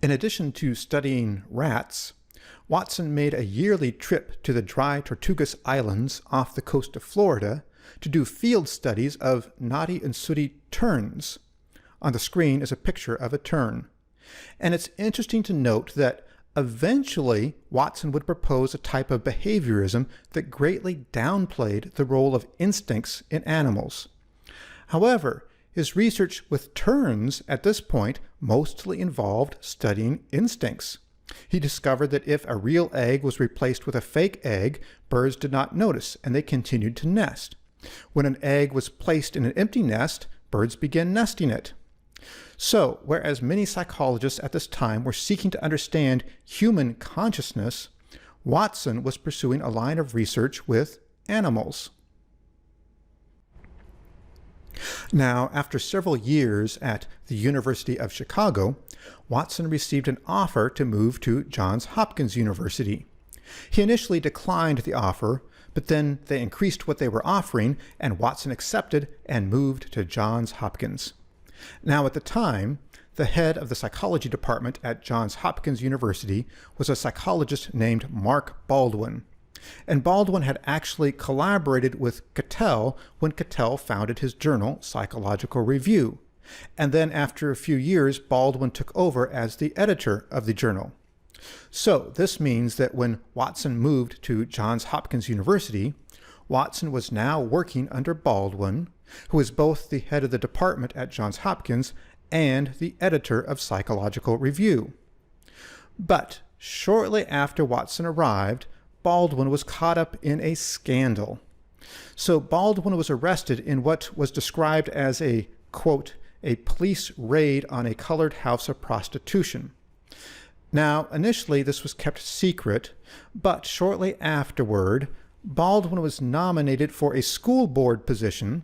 S1: In addition to studying rats, Watson made a yearly trip to the dry Tortugas Islands off the coast of Florida to do field studies of naughty and sooty terns. On the screen is a picture of a tern. And it's interesting to note that eventually Watson would propose a type of behaviorism that greatly downplayed the role of instincts in animals. However, his research with terns at this point mostly involved studying instincts. He discovered that if a real egg was replaced with a fake egg, birds did not notice, and they continued to nest. When an egg was placed in an empty nest, birds began nesting it. So, whereas many psychologists at this time were seeking to understand human consciousness, Watson was pursuing a line of research with animals. Now, after several years at the University of Chicago, Watson received an offer to move to Johns Hopkins University. He initially declined the offer, but then they increased what they were offering, and Watson accepted and moved to Johns Hopkins. Now, at the time, the head of the psychology department at Johns Hopkins University was a psychologist named Mark Baldwin. And Baldwin had actually collaborated with Cattell when Cattell founded his journal, Psychological Review. And then after a few years, Baldwin took over as the editor of the journal. So this means that when Watson moved to Johns Hopkins University, Watson was now working under Baldwin, who is both the head of the department at Johns Hopkins and the editor of Psychological Review. But shortly after Watson arrived, Baldwin was caught up in a scandal. So Baldwin was arrested in what was described as a, quote, a police raid on a colored house of prostitution. Now, initially this was kept secret, but shortly afterward, Baldwin was nominated for a school board position,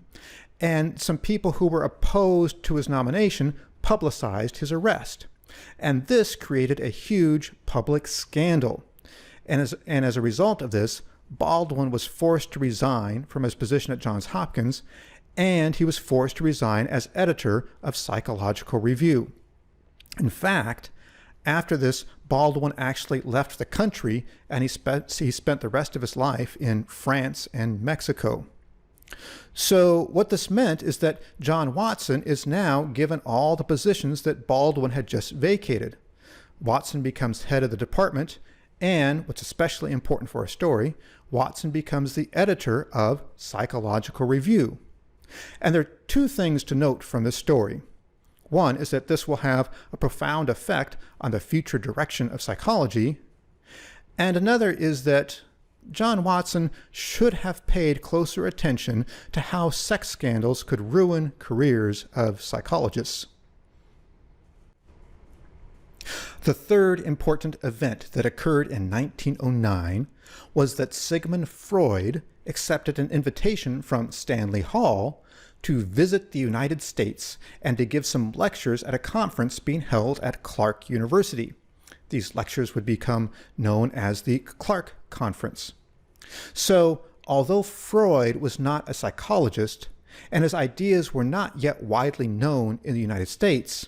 S1: and some people who were opposed to his nomination publicized his arrest. And this created a huge public scandal. And as a result of this, Baldwin was forced to resign from his position at Johns Hopkins, and he was forced to resign as editor of Psychological Review. In fact, after this, Baldwin actually left the country, and he spent the rest of his life in France and Mexico. So what this meant is that John Watson is now given all the positions that Baldwin had just vacated. Watson becomes head of the department, and what's especially important for our story, Watson becomes the editor of Psychological Review. And there are two things to note from this story. One is that this will have a profound effect on the future direction of psychology, and another is that John Watson should have paid closer attention to how sex scandals could ruin careers of psychologists. The third important event that occurred in 1909 was that Sigmund Freud accepted an invitation from Stanley Hall to visit the United States and to give some lectures at a conference being held at Clark University. These lectures would become known as the Clark Conference. So, although Freud was not a psychologist and his ideas were not yet widely known in the United States,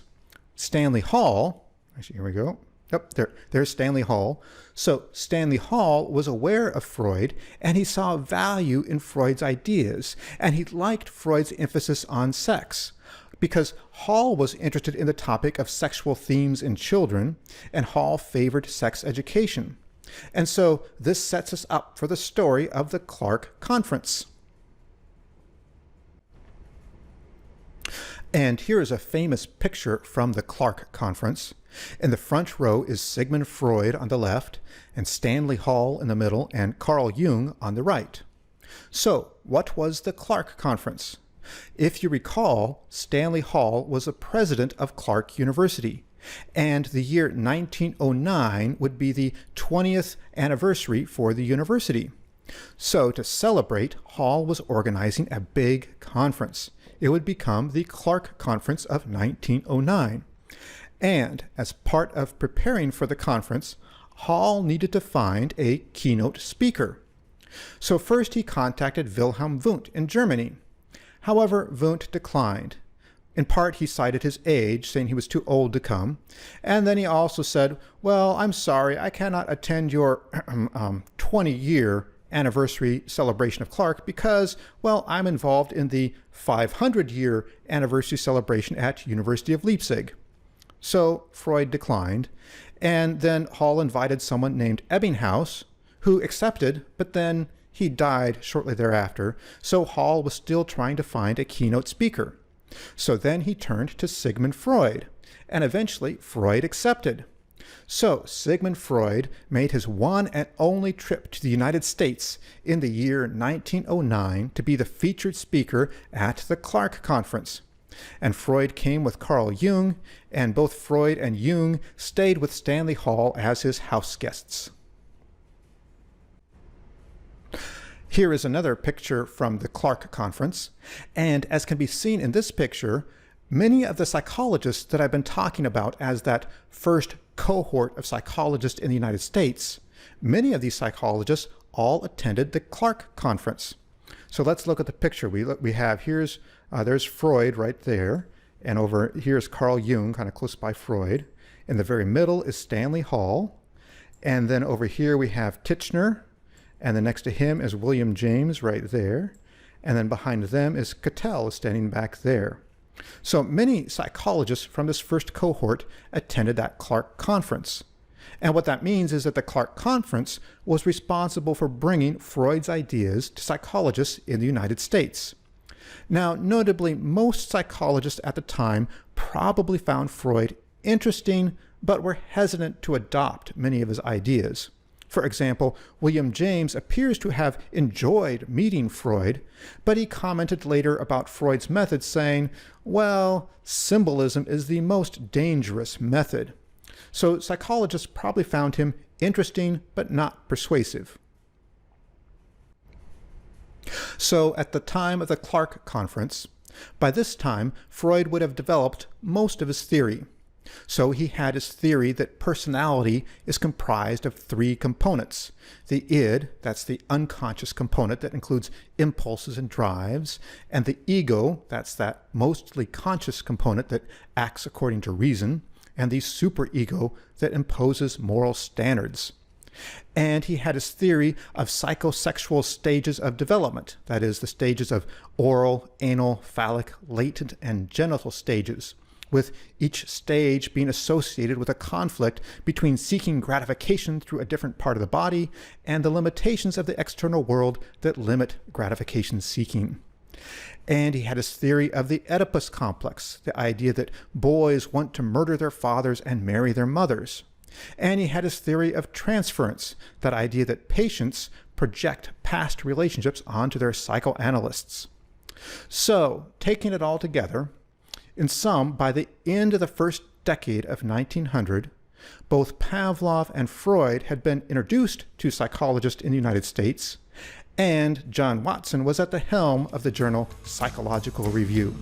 S1: Stanley Hall, actually, here we go. Yep, there's Stanley Hall. So Stanley Hall was aware of Freud, and he saw value in Freud's ideas, and he liked Freud's emphasis on sex, because Hall was interested in the topic of sexual themes in children, and Hall favored sex education. And so this sets us up for the story of the Clark Conference. And here is a famous picture from the Clark Conference. In the front row is Sigmund Freud on the left, and Stanley Hall in the middle, and Carl Jung on the right. So, what was the Clark Conference? If you recall, Stanley Hall was the president of Clark University, and the year 1909 would be the 20th anniversary for the university. So, to celebrate, Hall was organizing a big conference. It would become the Clark Conference of 1909. And as part of preparing for the conference, Hall needed to find a keynote speaker. So first he contacted Wilhelm Wundt in Germany. However, Wundt declined. In part, he cited his age, saying he was too old to come. And then he also said, well, I'm sorry, I cannot attend your 20-year anniversary celebration of Clark because, well, I'm involved in the 500-year anniversary celebration at University of Leipzig. So Freud declined, and then Hall invited someone named Ebbinghaus, who accepted, but then he died shortly thereafter, so Hall was still trying to find a keynote speaker. So then he turned to Sigmund Freud, and eventually Freud accepted. So Sigmund Freud made his one and only trip to the United States in the year 1909 to be the featured speaker at the Clark Conference. And Freud came with Carl Jung, and both Freud and Jung stayed with Stanley Hall as his house guests. Here is another picture from the Clark Conference, and as can be seen in this picture, many of the psychologists that I've been talking about as that first cohort of psychologists in the United States, many of these psychologists all attended the Clark Conference. So let's look at the picture we have. There's Freud right there, and over here's Carl Jung, kind of close by Freud. In the very middle is Stanley Hall, and then over here we have Titchener, and then next to him is William James right there, and then behind them is Cattell standing back there. So many psychologists from this first cohort attended that Clark Conference. And what that means is that the Clark Conference was responsible for bringing Freud's ideas to psychologists in the United States. Now, notably, most psychologists at the time probably found Freud interesting, but were hesitant to adopt many of his ideas. For example, William James appears to have enjoyed meeting Freud, but he commented later about Freud's method saying, well, symbolism is the most dangerous method. So psychologists probably found him interesting, but not persuasive. So at the time of the Clark Conference, by this time, Freud would have developed most of his theory. So he had his theory that personality is comprised of three components. The id, that's the unconscious component that includes impulses and drives, and the ego, that's that mostly conscious component that acts according to reason, and the superego that imposes moral standards. And he had his theory of psychosexual stages of development, that is, the stages of oral, anal, phallic, latent, and genital stages, with each stage being associated with a conflict between seeking gratification through a different part of the body and the limitations of the external world that limit gratification seeking. And he had his theory of the Oedipus complex, the idea that boys want to murder their fathers and marry their mothers. And he had his theory of transference, that idea that patients project past relationships onto their psychoanalysts. So, taking it all together, in sum, by the end of the first decade of 1900, both Pavlov and Freud had been introduced to psychologists in the United States, and John Watson was at the helm of the journal Psychological Review.